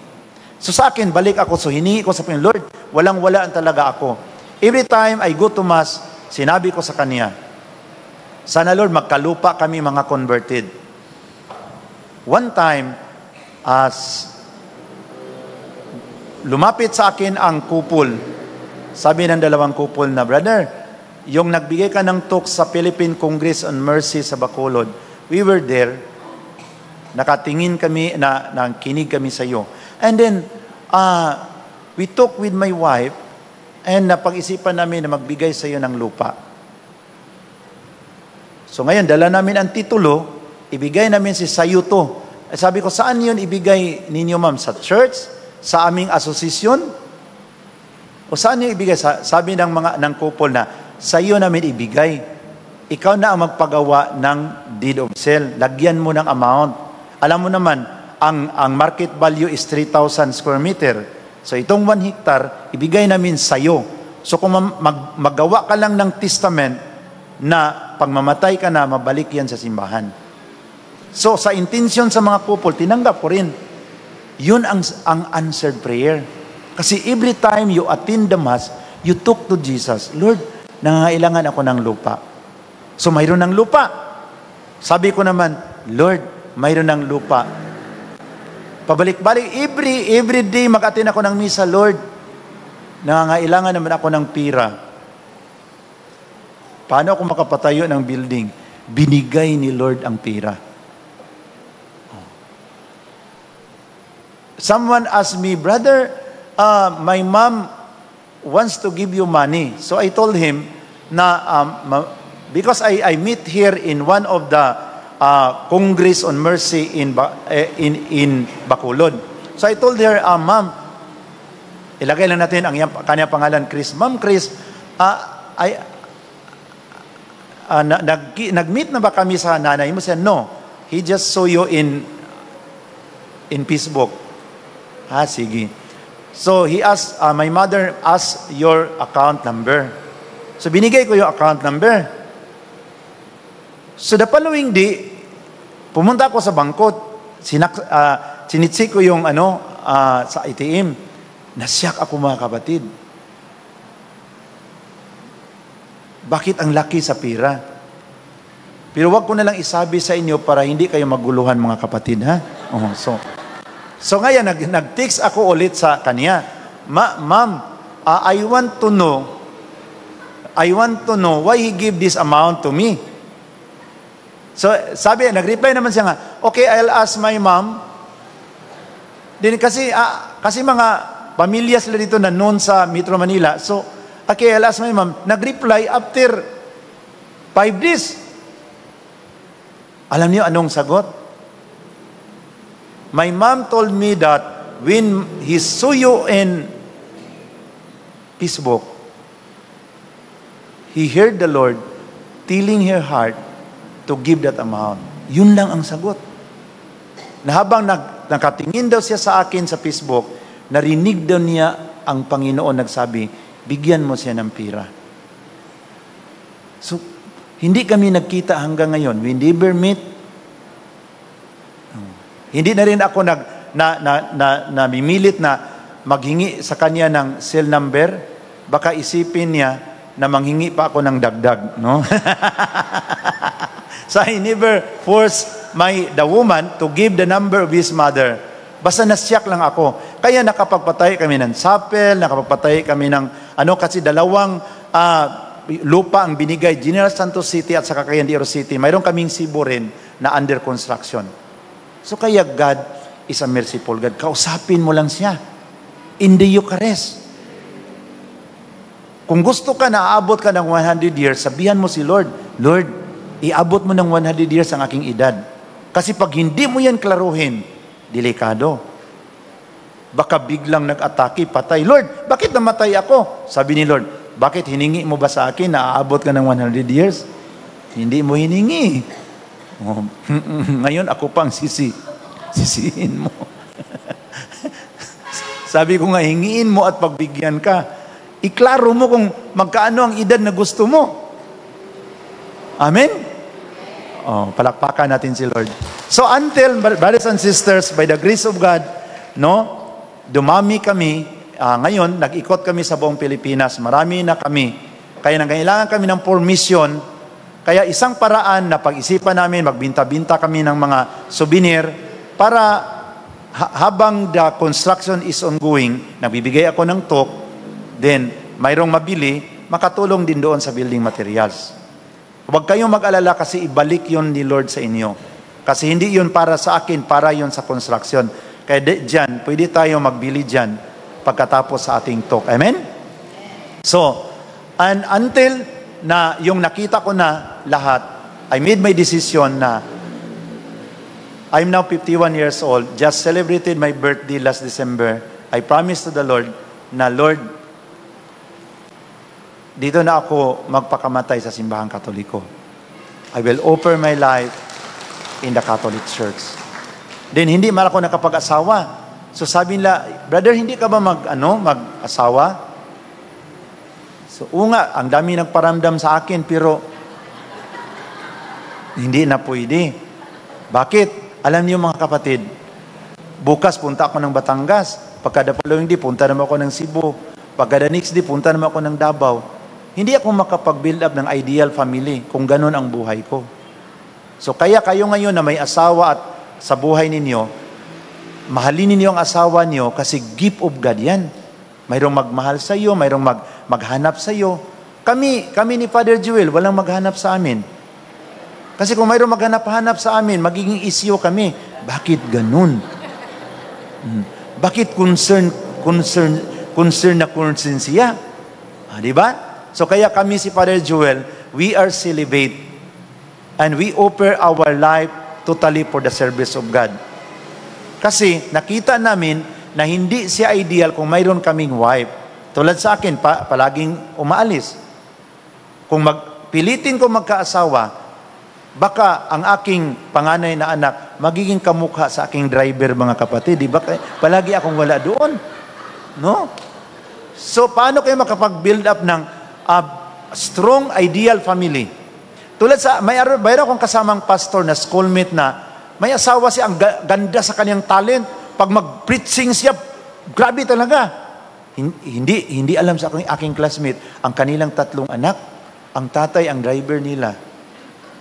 [SPEAKER 6] So sa akin, balik ako, so hiningi ko sa Panginoon, Lord, walang-walaan talaga ako. Every time I go to Mass, sinabi ko sa Kanya, sana Lord, magkalupa kami mga converted. One time, as lumapit sa akin ang kupol, sabi ng dalawang kupol na, brother, yung nagbigay ka ng talk sa Philippine Congress on Mercy sa Bacolod, we were there, nakatingin kami, nakinig kami sa iyo. And then, we talked with my wife, and napag-isipan namin na magbigay sa iyo ng lupa. So ngayon, dala namin ang titulo, ibigay namin si sayo to. Sabi ko, saan yun ibigay ninyo, ma'am? Sa church? Sa aming asosisyon? O saan yun ibigay? Sabi ng couple na, sa iyo namin ibigay. Ikaw na ang magpagawa ng deed of sale. Lagyan mo ng amount. Alam mo naman, ang market value is 3,000 square meter. So itong 1 hectare, ibigay namin sa iyo. So kung magawa ka lang ng testament na pag mamatay ka na, mabalik yan sa simbahan. So sa intention sa mga couple, tinanggap ko rin. Yun ang answered prayer. Kasi every time you attend the Mass, you talk to Jesus, Lord, nangangailangan ako ng lupa. So mayroon ng lupa. Sabi ko naman, Lord, mayroon ng lupa. Pabalik-balik, every day mag-attend ako ng misa, Lord, nangangailangan naman ako ng pira. Paano ako makapatayo ng building? Binigay ni Lord ang pira. Someone asked me, brother, my mom wants to give you money. So I told him na, because I meet here in one of the Congress on Mercy in Bacolod. So I told her, ma'am, ilagay lang natin ang kanyang pangalan, Chris. Ma'am Chris, nag-meet na ba kami sa nanay mo? Siya, no. He just saw you in Facebook. Sige. So he asked, my mother asked your account number. So binigay ko yung account number. So the following day, pumunta ako sa bangkot, sinitsi ko yung sa ATM. Nasyak ako, mga kapatid. Bakit ang laki sa pira? Pero wag ko na lang isabi sa inyo para hindi kayo maguluhan, mga kapatid, ha? So ngayon, nag-text ako ulit sa kanya. Ma'am, I want to know why he give this amount to me. So, nag-reply naman siya nga, okay, I'll ask my mom. Din kasi mga pamilya sila dito na known sa Metro Manila. So, okay, I'll ask my mom. Nag-reply after 5 days. Alam niyo anong sagot? My mom told me that when he saw you in Facebook, he heard the Lord telling her heart to give that amount. Yun lang ang sagot. Na habang nakatingin daw siya sa akin sa Facebook, narinig daw niya ang Panginoon nagsabi, bigyan mo siya ng pira. So, hindi kami nagkita hanggang ngayon. We never meet. Hindi na rin ako namimilit na maghingi sa kanya ng cell number. Baka isipin niya na manghingi pa ako ng dagdag, no? So I never force the woman to give the number of his mother. Basta nasyak lang ako. Kaya nakapagpatay kami ng chapel, nakapagpatay kami ng kasi dalawang lupa ang binigay, General Santos City at saka Cagayan de Oro City. Mayroon kaming Cebu rin na under construction. So kaya God is a merciful God. Kausapin mo lang siya in the Eucharist. Kung gusto ka na aabot ka ng 100 years, sabihan mo si Lord, Lord, iabot mo ng 100 years ang aking edad. Kasi pag hindi mo yan klaruhin, delikado. Baka biglang nag-atake, patay. Lord, bakit namatay ako? Sabi ni Lord, bakit hiningi mo ba sa akin na aabot ka ng 100 years? Hindi mo hiningi. Oh, ngayon ako pang sisihin mo. Sabi ko nga, hingiin mo at pagbigyan ka. Iklaro mo kung magkaano ang edad na gusto mo. Amen? Oh, palakpakan natin si Lord. So until, brothers and sisters, by the grace of God, no, dumami kami, ngayon, nag-ikot kami sa buong Pilipinas, marami na kami, kaya nangailangan kami ng permission, kaya isang paraan na pag-isipan namin, magbinta-binta kami ng mga souvenir, para habang the construction is ongoing, nagbibigay ako ng talk, then mayroong mabili, makatulong din doon sa building materials. Huwag kayong mag-alala kasi ibalik yon ni Lord sa inyo. Kasi hindi yun para sa akin, para yun sa construction. Kaya dyan, pwede tayo magbili dyan pagkatapos sa ating talk. Amen? So, and until na yung nakita ko na lahat, I made my decision na I'm now 51 years old, just celebrated my birthday last December. I promised to the Lord na, Lord, dito na ako magpakamatay sa simbahang Katoliko. I will offer my life in the Catholic Church. Then hindi man ako nakapag-asawa. So sabi nila, brother, hindi ka ba mag-asawa? So nga, ang dami nagparamdam sa akin, pero hindi na pwede. Bakit? Alam niyo mga kapatid, bukas punta ako ng Batangas. Pagkada following day, punta naman ako ng Cebu. Pagkada next day, punta naman ako ng Davao. Hindi ako makapag-build up ng ideal family kung ganun ang buhay ko. So kaya kayo ngayon na may asawa at sa buhay ninyo, mahalin ninyo ang asawa niyo kasi gift of God yan. Mayroong magmahal sa iyo, mayroong maghanap sa iyo. Kami ni Father Joel, walang maghanap sa amin. Kasi kung mayroong maghanap-hanap sa amin, magiging isyo kami. Bakit ganun? Bakit concern siya? Di ba? So kaya kami si Father Joel, we are celibate and we offer our life totally for the service of God. Kasi nakita namin na hindi siya ideal kung mayroon kaming wife. Tulad sa akin, palaging umaalis. Kung pilitin ko magkaasawa, baka ang aking panganay na anak magiging kamukha sa aking driver, mga kapatid. Di ba? Palagi akong wala doon. No? So, paano kayo makapag-build up ng strong, ideal family? Tulad sa, mayroon akong kasamang pastor na schoolmate na may asawa siya, ang ganda sa kanyang talent. Pag mag-preaching siya, grabe talaga. Hindi alam sa aking classmate, ang kanilang 3 anak, ang tatay, ang driver nila.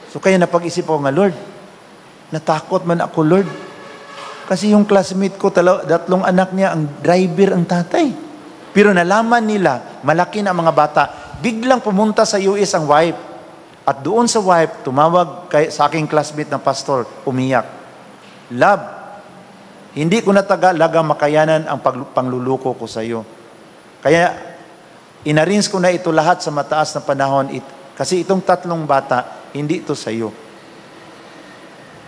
[SPEAKER 6] So kaya napag-isip ako nga, Lord, natakot man ako, Lord. Kasi yung classmate ko, 3 anak niya, ang driver, ang tatay. Pero nalaman nila, malaki na ang mga bata, biglang pumunta sa US ang wife. At doon sa wife, tumawag sa aking classmate na pastor, umiyak. Love, hindi ko na talaga makayanan ang pangluluko ko sa iyo. Kaya, inarrange ko na ito lahat sa mataas na panahon. Kasi itong 3 bata, hindi ito sa iyo.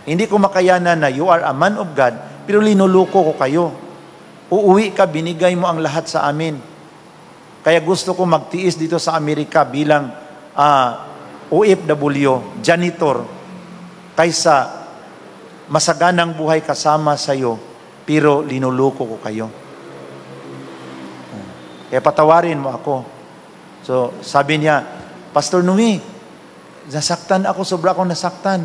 [SPEAKER 6] Hindi ko makayanan na you are a man of God, pero linuluko ko kayo. Uuwi ka, binigay mo ang lahat sa amin. Kaya gusto ko magtiis dito sa Amerika bilang OFW, janitor, kaysa masaganang buhay kasama sa iyo, pero linuluko ko kayo. Kaya patawarin mo ako. So, sabi niya, Pastor Nui, nasaktan ako, sobra akong nasaktan.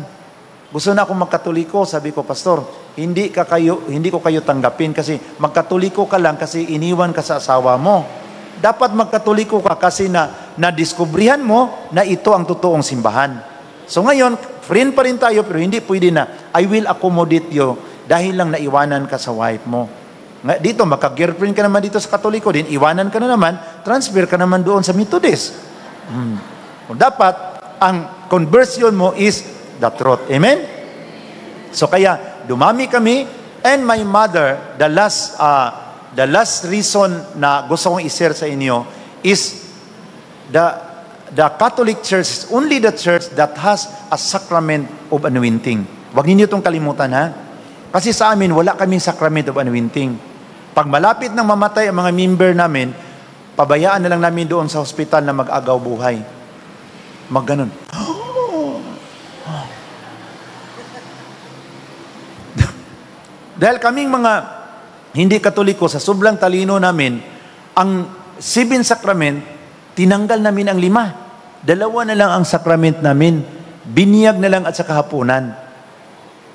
[SPEAKER 6] Gusto na akong magkatoliko. Sabi ko, Pastor, hindi ko kayo tanggapin kasi magkatoliko ka lang kasi iniwan ka sa asawa mo. Dapat magkatoliko ka kasi na-discoveryhan mo na ito ang totoong simbahan. So ngayon, friend pa rin tayo pero hindi pwede na, I will accommodate you dahil lang naiwanan ka sa wife mo. Dito, magka-girlfriend ka naman dito sa Katoliko din, iwanan ka na naman, transfer ka naman doon sa Methodist. Dapat, ang conversion mo is the truth. Amen? So kaya, dumami kami, and my mother, the last reason na gusto kong i-share sa inyo is the Catholic Church is only the church that has a sacrament of anointing. Huwag ninyo itong kalimutan, ha? Kasi sa amin, wala kaming sacrament of anointing. Pag malapit nang mamatay ang mga member namin, pabayaan na lang namin doon sa hospital na mag-agaw buhay. Magganon. Dahil kaming mga hindi Katoliko, sa sobrang talino namin, ang 7 sacrament, tinanggal namin ang 5. 2 na lang ang sacrament namin. Binyag na lang at sa kahapunan.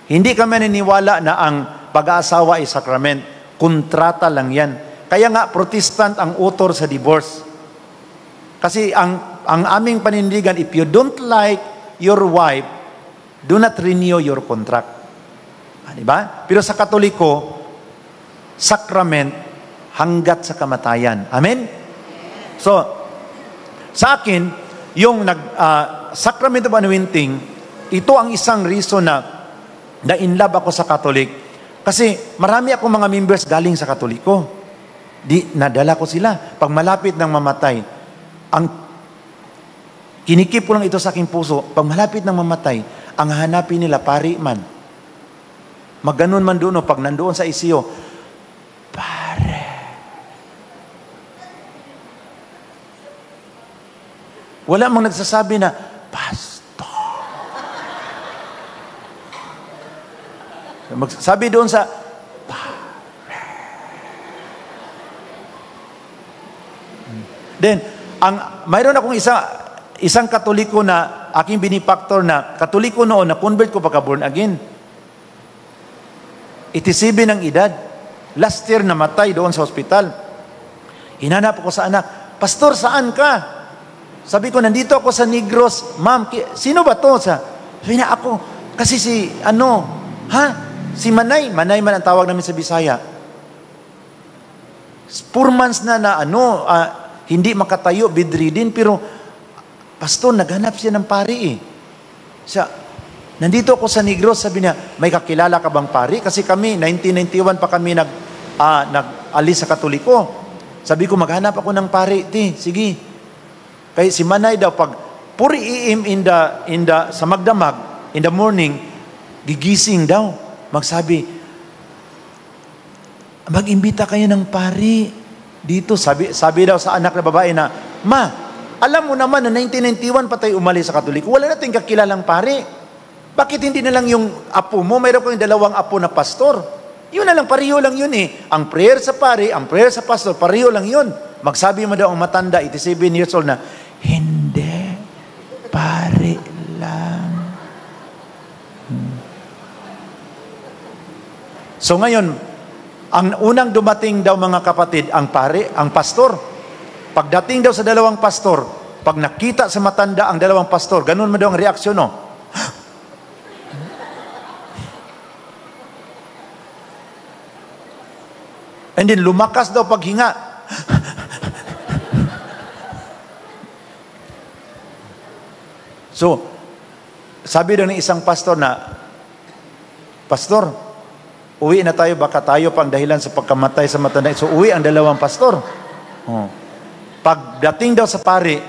[SPEAKER 6] Hindi kami naniniwala na ang pag-aasawa ay sacrament. Kontrata lang yan. Kaya nga, Protestant ang author sa divorce. Kasi ang aming panindigan, if you don't like your wife, do not renew your contract. Diba? Pero sa Katoliko, sacrament hanggat sa kamatayan. Amen? So, sa akin, yung sacrament of anointing, ito ang isang reason na in love ako sa Catholic. Kasi marami akong mga members galing sa Katoliko. Nadala ko sila. Pag malapit ng mamatay, ang kinikip ko lang ito sa aking puso, pag malapit ng mamatay, ang hanapin nila, pari man. Magganon man doon, pag nandoon sa ICU, pare. Wala mang nagsasabi na, pastor. Magsasabi doon sa, pare. Then, mayroon akong isang Katoliko na aking binipaktor na Katoliko noon, na convert ko pagka born again. 87 ng edad. Last year namatay doon sa hospital. Hinanap ako sa anak, Pastor, saan ka? Sabi ko, nandito ako sa Negros. Ma'am, sino ba to? Sabi na ako, kasi si si Manay. Manay man ang tawag namin sa Bisaya. 4 months na hindi makatayo, bedridden, pero Pastor, naghanap siya ng pari eh. Nandito ako sa Negros, sabi niya, may kakilala ka bang pari? Kasi kami, 1991 pa kami nag-alis sa Katoliko. Sabi ko, maghanap ako ng pari. Sige. Kaya si Manay daw, pag 4 a.m. sa magdamag, in the morning, gigising daw. Magsabi, mag-imbita kayo ng pari dito. Sabi daw sa anak na babae na, Ma, alam mo naman na 1991 pa tayo umalis sa Katoliko. Wala natin kakilalang pari. Bakit hindi na lang yung apo mo? Mayroon kang 2 apo na pastor. Yun na lang, pareho lang yun eh. Ang prayer sa pari, ang prayer sa pastor, pareho lang yun. Magsabi mo daw ang matanda, 87 years old na, hindi, pari lang. So ngayon, ang unang dumating daw mga kapatid, ang pari, ang pastor. Pagdating daw sa 2 pastor, pag nakita sa matanda ang 2 pastor, ganun mo daw ang reaksyon, no? And then lumakas daw paghinga. So, sabi daw ng isang pastor na, Pastor, uwi na tayo, baka tayo pang dahilan sa pagkamatay sa matanda. So, uwi ang 2 pastor. Pagdating daw sa pari,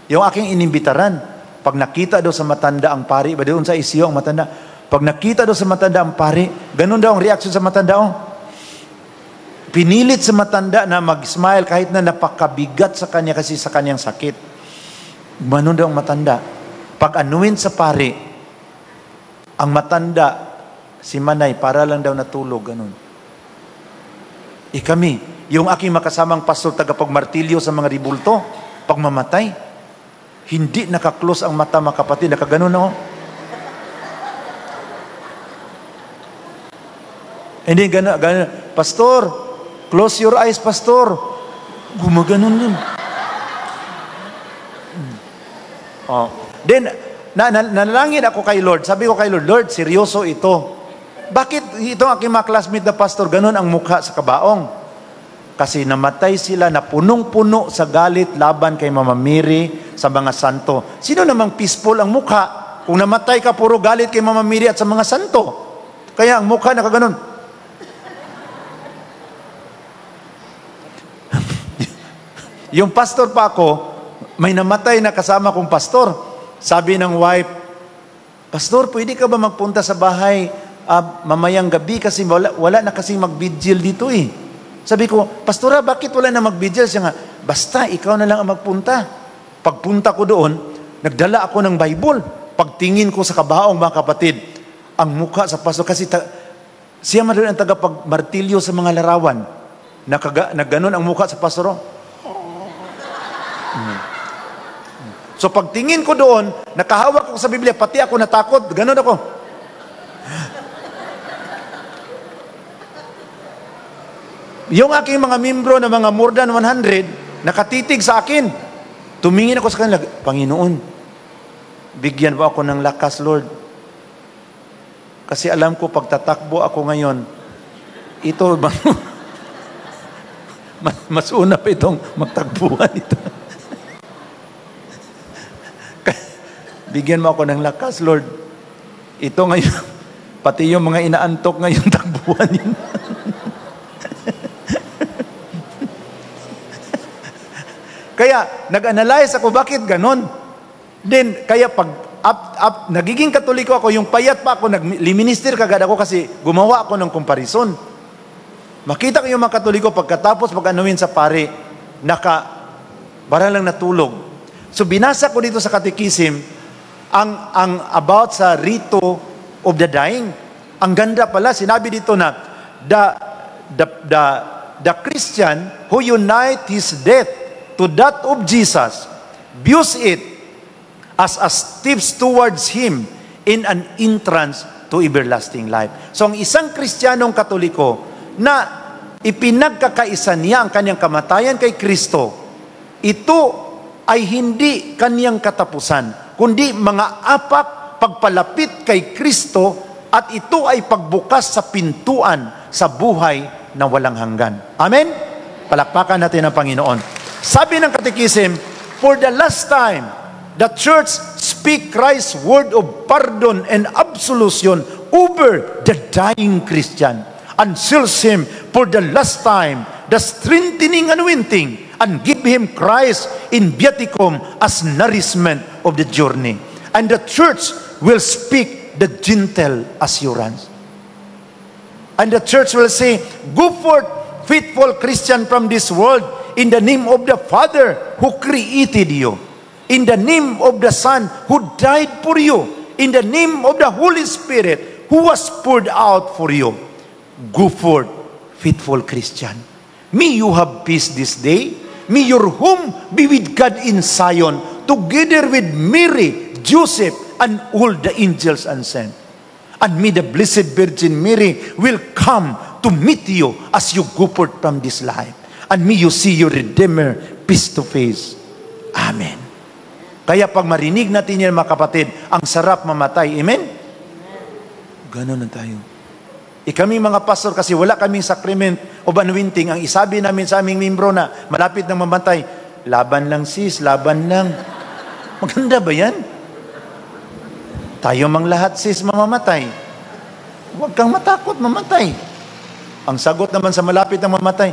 [SPEAKER 6] yung aking inimbitaran, pag nakita daw sa matanda ang pari, ba doon sa ICU ang matanda, pag nakita daw sa matanda ang pari, ganun daw ang reaction sa matanda, Pinilit sa matanda na mag-smile kahit na napakabigat sa kanya kasi sa kanyang sakit. Manon daw ang matanda. Pag anuin sa pari, ang matanda, si Manay, para lang daw natulog, ganun. Kami, yung aking makasamang pastor tagapagmartilyo sa mga ribulto, pag mamatay, hindi nakaklose ang mata mga kapatid, nakaganon na Hindi ganun, Pastor, close your eyes, Pastor. Gumaganon yun. Then, nanalangin ako kay Lord. Sabi ko kay Lord, Lord, seryoso ito. Bakit itong aking mga classmate na pastor, ganun ang mukha sa kabaong? Kasi namatay sila na punong-puno sa galit laban kay Mama Mary sa mga santo. Sino namang peaceful ang mukha? Kung namatay ka, puro galit kay Mama Mary at sa mga santo. Kaya ang mukha nakaganon. Yung pastor pa ako, may namatay na kasama kong pastor. Sabi ng wife, Pastor, pwede ka ba magpunta sa bahay mamayang gabi kasi wala na kasing mag-vigil dito eh. Sabi ko, Pastora, bakit wala na mag-vigil? Siya nga, basta ikaw na lang ang magpunta. Pagpunta ko doon, nagdala ako ng Bible. Pagtingin ko sa kabaong, mga kapatid, ang mukha sa pastor, kasi siya man ang tagapagmartilyo sa mga larawan, na ganon ang mukha sa pastor. So pagtingin ko doon, nakahawak ako sa Biblia, pati ako natakot, ganon ako. Yung aking mga membro na mga more than 100, nakatitig sa akin. Tumingin ako sa kanila, Panginoon, bigyan mo ako ng lakas, Lord. Kasi alam ko, pagtatakbo ako ngayon, ito, mas una pa itong magtakbuhan ito. Bigyan mo ako ng lakas, Lord. Ito ngayon, pati yung mga inaantok ngayon, takbuhan yun. Kaya, nag-analyze ako, bakit ganon? Then, kaya pag nagiging Katoliko ako, yung payat pa ako, nag-minister kagad ako kasi gumawa ako ng comparison. Makita ko yung mga Katoliko, pagkatapos pag-anuin sa pare, bara lang natulog. So, binasa ko dito sa Catechism, ang about sa rito of the dying. Ang ganda pala, sinabi dito na, the Christian who unite his death to that of Jesus, views it as a steps towards Him in an entrance to everlasting life. So ang isang Kristiyanong Katoliko na ipinagkakaisa niya ang kanyang kamatayan kay Kristo, ito ay hindi kanyang katapusan, kundi mga apak pagpalapit kay Kristo, at ito ay pagbukas sa pintuan sa buhay na walang hanggan. Amen? Palakpakan natin ang Panginoon. Sabi ng Catechism, for the last time, the church speak Christ's word of pardon and absolution over the dying Christian, and seals him for the last time the strengthening anointing, and give him Christ in viaticum as nourishment of the journey. And the church will speak the gentle assurance. And the church will say, go forth, faithful Christian from this world, in the name of the Father who created you, in the name of the Son who died for you, in the name of the Holy Spirit who was poured out for you. Go forth, faithful Christian. May you have peace this day. May your home be with God in Zion, together with Mary, Joseph, and all the angels and saints. And may the Blessed Virgin Mary will come to meet you as you go forth from this life. And may you see your Redeemer face to face. Amen. Kaya pag marinig natin yan, mga kapatid, ang sarap mamatay. Amen? Ganon na tayo. Kami mga pastor, kasi wala kaming sacrament o anointing, ang isabi namin sa aming membro na malapit na mamatay, laban lang sis, laban lang. Maganda ba yan? Tayo mang lahat sis mamamatay. Huwag kang matakot mamatay. Ang sagot naman sa malapit na mamatay,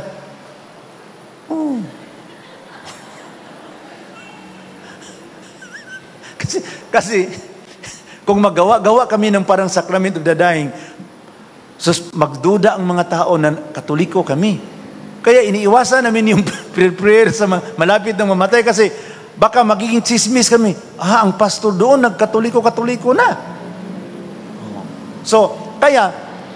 [SPEAKER 6] Kasi kung magawa-gawa kami ng parang sacrament of the dying, magduda ang mga tao na Katoliko kami. Kaya iniiwasan namin yung prayer sa malapit ng mamatay kasi baka magiging chismis kami. Ang pastor doon nagkatoliko-katoliko na. So, kaya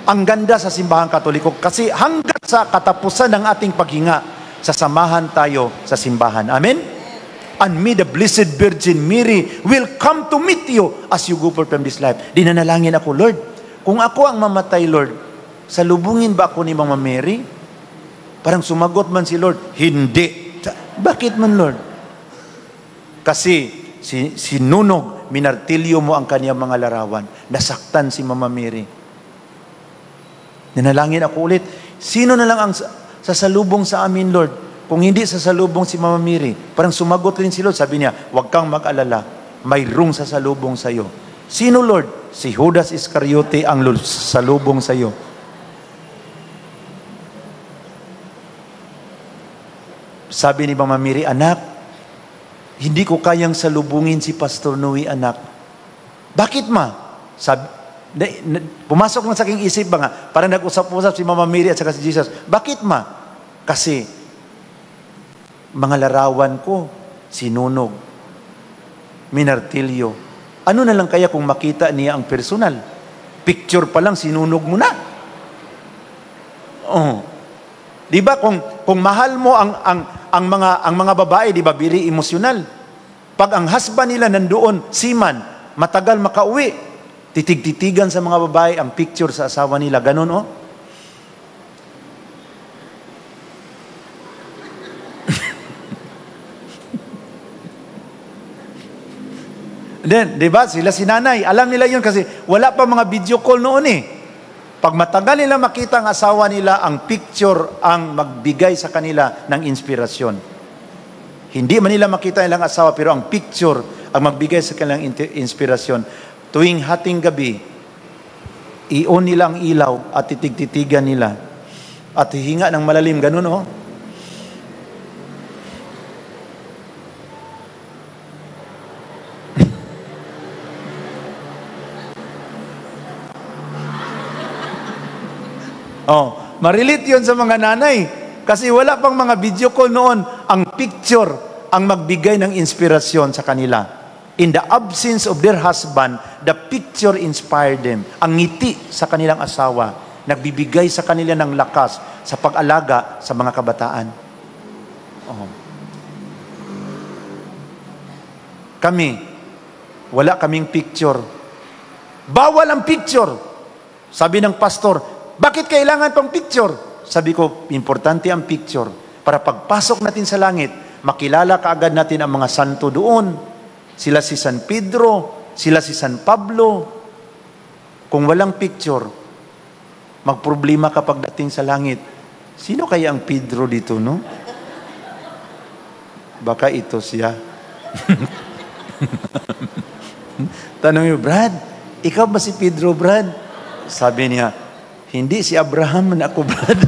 [SPEAKER 6] ang ganda sa simbahang Katoliko kasi hanggang sa katapusan ng ating paghinga, sasamahan tayo sa simbahan. Amen? And may the Blessed Virgin Mary will come to meet you as you go forth from this life. Dinanalangin ako, Lord, kung ako ang mamatay, Lord, salubungin ba ako ni Mama Mary? Parang sumagot man si Lord, hindi. Bakit man, Lord? Kasi sinunog, minartilyo mo ang kanyang mga larawan. Nasaktan si Mama Mary. Dinalangin ako ulit, sino na lang ang sasalubong sa amin, Lord? Kung hindi sasalubong si Mama Mary, parang sumagot rin si Lord. Sabi niya, huwag kang mag-alala, mayroong sasalubong sa iyo. Sino, Lord? Si Judas Iscariote ang sasalubong sa iyo. Sabi ni Mama Mary, anak, hindi ko kayang salubungin si Pastor Noe, anak. Bakit, ma? Sabi, Pumasok lang sa aking isip ba nga, parang nag-usap-usap si Mama Mary at saka si Jesus. Bakit ma? Kasi, mga larawan ko, sinunog, minartilyo. Ano na lang kaya kung makita niya ang personal? Picture pa lang, sinunog mo na. Oh. Di ba kung mahal mo ang mga babae, di ba, very emosyonal. Pag ang husband nila nandoon, seaman, matagal makauwi, titig-titigan sa mga babae ang picture sa asawa nila. Ganun, oh. Then, di ba, sila si nanay, alam nila yun kasi wala pa mga video call noon eh. Pag matagal nila makita ang asawa nila, ang picture ang magbigay sa kanila ng inspirasyon. Hindi man nila makita nilang asawa, pero ang picture ang magbigay sa kanilang inspirasyon. Tuwing hating gabi, i-on nila ang ilaw at titig-titigan nila. At hihinga ng malalim, ganun oh. Oh, marelate yun sa mga nanay. Kasi wala pang mga video call noon. Ang picture ang magbigay ng inspirasyon sa kanila. In the absence of their husband, the picture inspired them. Ang ngiti sa kanilang asawa, nagbibigay sa kanila ng lakas sa pag-alaga sa mga kabataan. Oh. Kami, wala kaming picture. Bawal ang picture. Sabi ng pastor, bakit kailangan pang picture? Sabi ko, importante ang picture. Para pagpasok natin sa langit, makilala kaagad natin ang mga santo doon. Sila si San Pedro, sila si San Pablo. Kung walang picture, magproblema kapag dating sa langit. Sino kaya ang Pedro dito, no? Baka ito siya. Tanong niyo, Brad, ikaw ba si Pedro, Brad? Sabi niya, hindi, si Abraham na ako, Brad.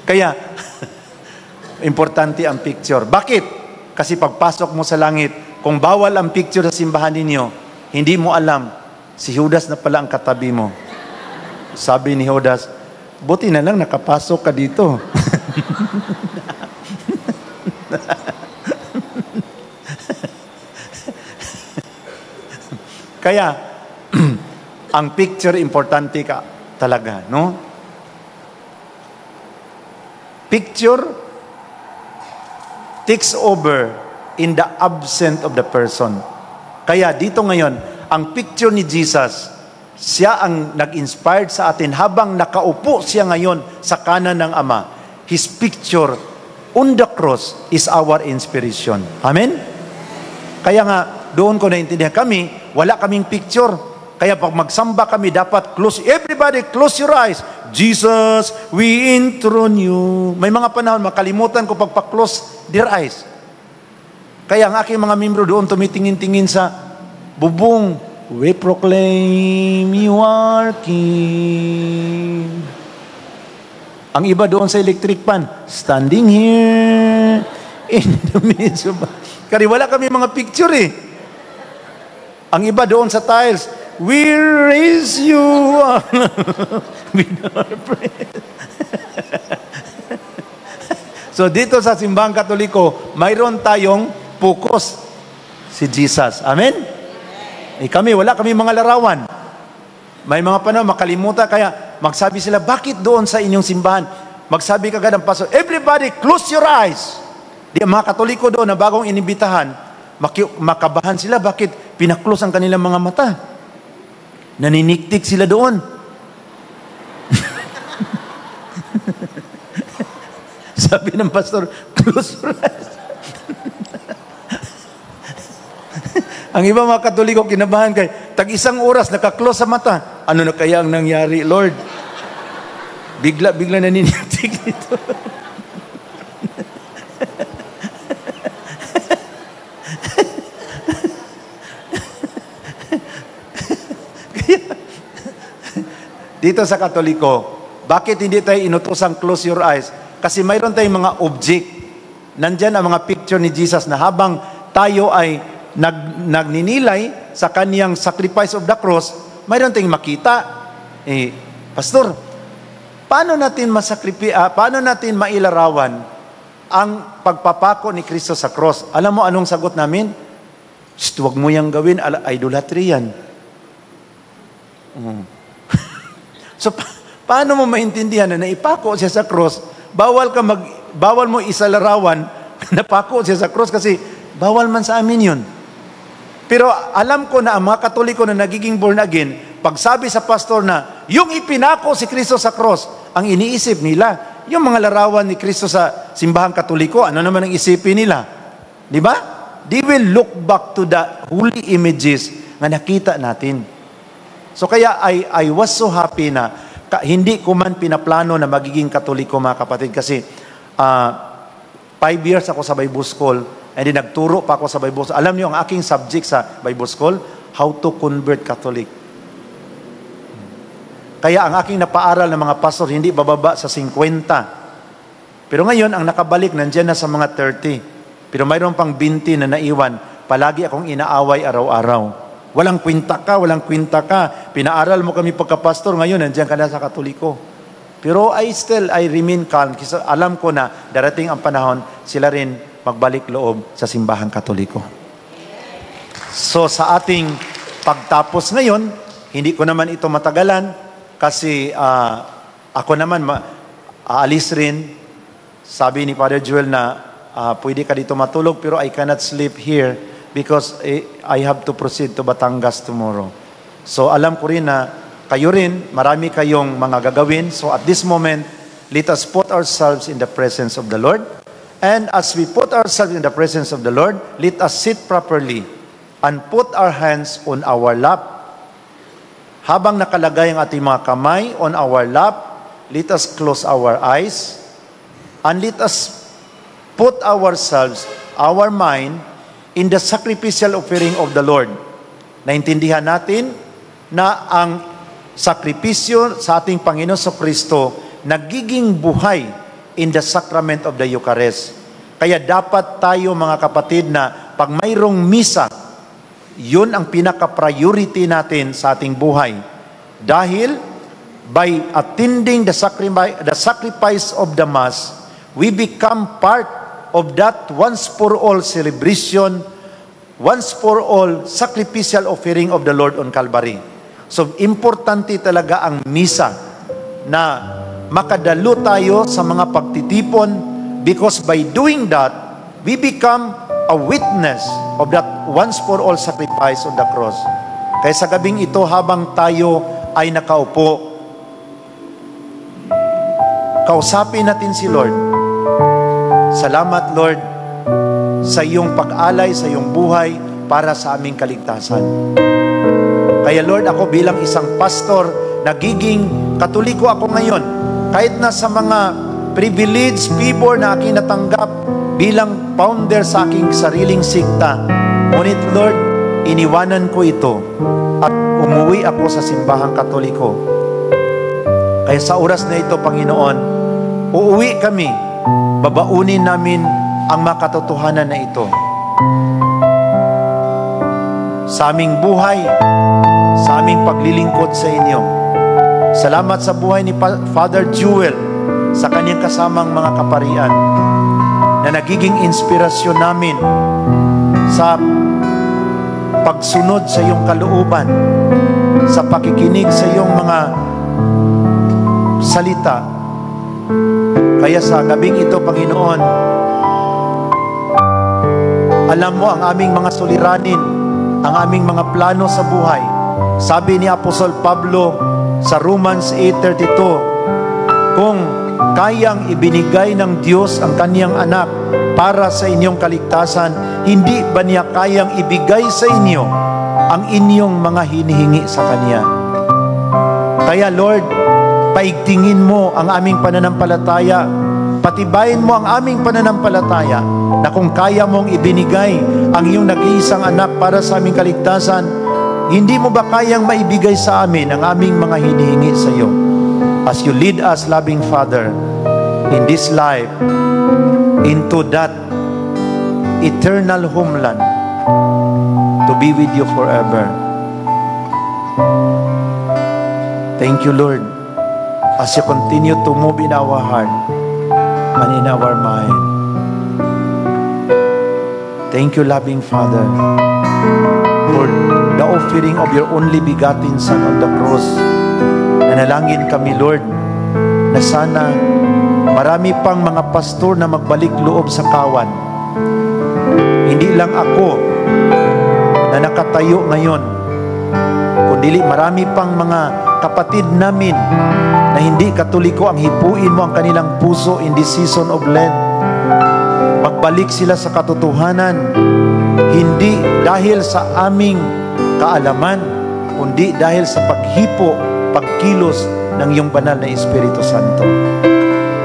[SPEAKER 6] Kaya, importante ang picture. Bakit? Kasi pagpasok mo sa langit, kung bawal ang picture sa simbahan ninyo, hindi mo alam, si Judas na pala ang katabi mo. Sabi ni Judas, buti na lang nakapasok ka dito. Kaya, ang picture importante ka talaga, no? Picture takes over in the absence of the person. Kaya dito ngayon, ang picture ni Jesus, siya ang nag-inspired sa atin habang nakaupo siya ngayon sa kanan ng Ama. His picture on the cross is our inspiration. Amen? Kaya nga, doon ko naintindihan kami, wala kaming picture. Kaya pag magsamba kami, dapat everybody close your eyes. Jesus, we enthrone you. May mga panahon, makalimutan ko pagpa-close their eyes. Kaya ang aking mga membro doon tumitingin-tingin sa bubong. We proclaim you are King. Ang iba doon sa electric pan, standing here in the midst of... Kaya wala kami mga picture eh. Ang iba doon sa tiles, we raise you with our praise. So dito sa simbahang Katoliko, mayroon tayong focus si Jesus. Amen? Kami, wala kami mga larawan. May mga panahon, makalimutan, kaya magsabi sila, bakit doon sa inyong simbahan? Magsabi kagad ang pastor, everybody close your eyes. Di mga Katoliko doon na bagong inibitahan, makabahan sila, bakit pinaklose ang kanilang mga mata? Naniniktik sila doon. Sabi ng pastor, close your eyes. Ang iba mga Katoliko kinabahan kay tag-isang oras naka-close sa mata. Ano na kaya ang nangyari, Lord? Bigla naniniktik dito. Dito sa Katoliko, bakit hindi tayo inutosang close your eyes? Kasi mayroon tayong mga object. Nandyan ang mga picture ni Jesus na habang tayo ay nagninilay sa kaniyang sacrifice of the cross, mayroon tayong makita. Pastor, paano natin mailarawan ang pagpapako ni Kristo sa cross? Alam mo anong sagot namin? Huwag mo yang gawin, idolatry yan. So, paano mo maintindihan na naipako siya sa cross? Bawal mo isalarawan na pako siya sa cross kasi bawal man sa amin yun. Pero alam ko na ang mga Katoliko na nagiging born again, pagsabi sa pastor na yung ipinako si Kristo sa cross, ang iniisip nila, yung mga larawan ni Kristo sa simbahang Katoliko, ano naman ang isipin nila? Di ba? They will look back to the holy images na nakita natin. So kaya I was so happy na hindi ko man pinaplano na magiging Katoliko, mga kapatid, kasi 5 years ako sa Bible School and then nagturo pa ako sa Bible School. Alam niyo ang aking subject sa Bible School, how to convert Catholic. Kaya ang aking napaaral ng mga pastor hindi bababa sa 50. Pero ngayon ang nakabalik nandiyan na sa mga 30. Pero mayroon pang 20 na naiwan. Palagi akong inaaway araw-araw. Walang kwinta ka. Pinaaral mo kami pagka-pastor, ngayon nandiyan ka na sa Katoliko. Pero I remain calm. Kasi alam ko na darating ang panahon, sila rin magbalik loob sa simbahang Katoliko. So sa ating pagtapos ngayon, hindi ko naman ito matagalan kasi ako naman aalis rin. Sabi ni Father Joel na pwede ka dito matulog pero I cannot sleep here because I have to proceed to Batangas tomorrow. So alam ko rin na kayo rin, marami kayong mga gagawin. So at this moment, let us put ourselves in the presence of the Lord. And as we put ourselves in the presence of the Lord, let us sit properly and put our hands on our lap. Habang nakalagay ang ating mga kamay on our lap, let us close our eyes and let us put ourselves, our mind, in the sacrificial offering of the Lord. Naintindihan natin na ang sakripisyo sa ating Panginoon sa Kristo nagiging buhay in the sacrament of the Eucharist. Kaya dapat tayo mga kapatid na pag mayroong misa, yun ang pinaka-priority natin sa ating buhay. Dahil by attending the sacrifice of the Mass, we become part of that once-for-all celebration, once-for-all sacrificial offering of the Lord on Calvary. So, importante talaga ang misa na makadalo tayo sa mga pagtitipon because by doing that, we become a witness of that once-for-all sacrifice on the cross. Kaya sa gabing ito, habang tayo ay nakaupo, kausapin natin si Lord. Salamat, Lord, sa iyong pag-alay, sa iyong buhay para sa aming kaligtasan. Kaya Lord, ako bilang isang pastor, nagiging Katoliko ako ngayon. Kahit na sa mga privileged people na aking natanggap bilang founder sa aking sariling sikta. Ngunit Lord, iniwanan ko ito at umuwi ako sa simbahang Katoliko. Kaya sa oras na ito, Panginoon, uuwi kami, babaunin namin ang mga katotohanan na ito. Sa aming buhay, sa aming paglilingkod sa inyo. Salamat sa buhay ni Father Joel sa kanyang kasamang mga kaparian na nagiging inspirasyon namin sa pagsunod sa iyong kalooban, sa pakikinig sa iyong mga salita. Kaya sa gabing ito, Panginoon, alam mo ang aming mga suliranin, ang aming mga plano sa buhay. Sabi ni Apostol Pablo sa Romans 8:32, kung kayang ibinigay ng Diyos ang kaniyang anak para sa inyong kaligtasan, hindi ba niya kayang ibigay sa inyo ang inyong mga hinihingi sa Kanya? Kaya Lord, paigtingin mo ang aming pananampalataya, patibayin mo ang aming pananampalataya na kung kaya mong ibinigay ang iyong nag-iisang anak para sa aming kaligtasan, hindi mo ba kayang maibigay sa amin ang aming mga hinihingi sa iyo? As you lead us, loving Father, in this life, into that eternal homeland, be with you forever. Thank you, Lord, as you continue to move in our heart and in our mind. Thank you, loving Father, for the offering of your only begotten Son on the cross. Nanalangin kami, Lord, na sana marami pang mga pastor na magbalik loob sa kawan. Hindi lang ako na nakatayo ngayon, kundi marami pang mga kapatid namin na hindi Katoliko ang hipuin mo ang kanilang puso in this season of Lent. Magbalik sila sa katotohanan, hindi dahil sa aming kaalaman, kundi dahil sa paghipo, pagkilos ng iyong banal na Espiritu Santo.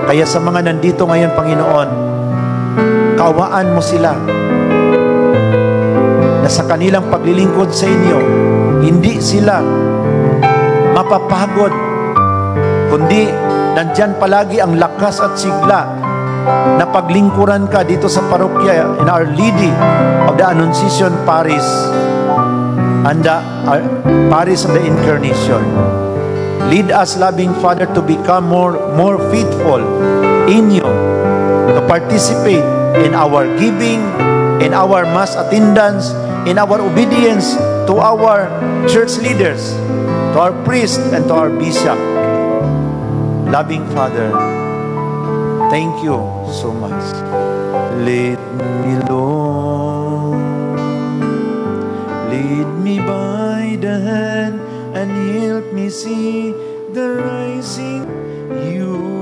[SPEAKER 6] Kaya sa mga nandito ngayon, Panginoon, kaawaan mo sila na sa kanilang paglilingkod sa inyo, hindi sila mapapagod, kundi nandyan palagi ang lakas at sigla na paglingkuran ka dito sa parokya in Our Lady of the Annunciation Parish and the Parish of the Incarnation. Lead us, loving Father, to become more faithful in you, to participate in our giving, in our mass attendance, in our obedience to our church leaders, to our priest, and to our bishop. Loving Father, thank you so much. Lead me, Lord, lead me by the hand and help me see the rising. You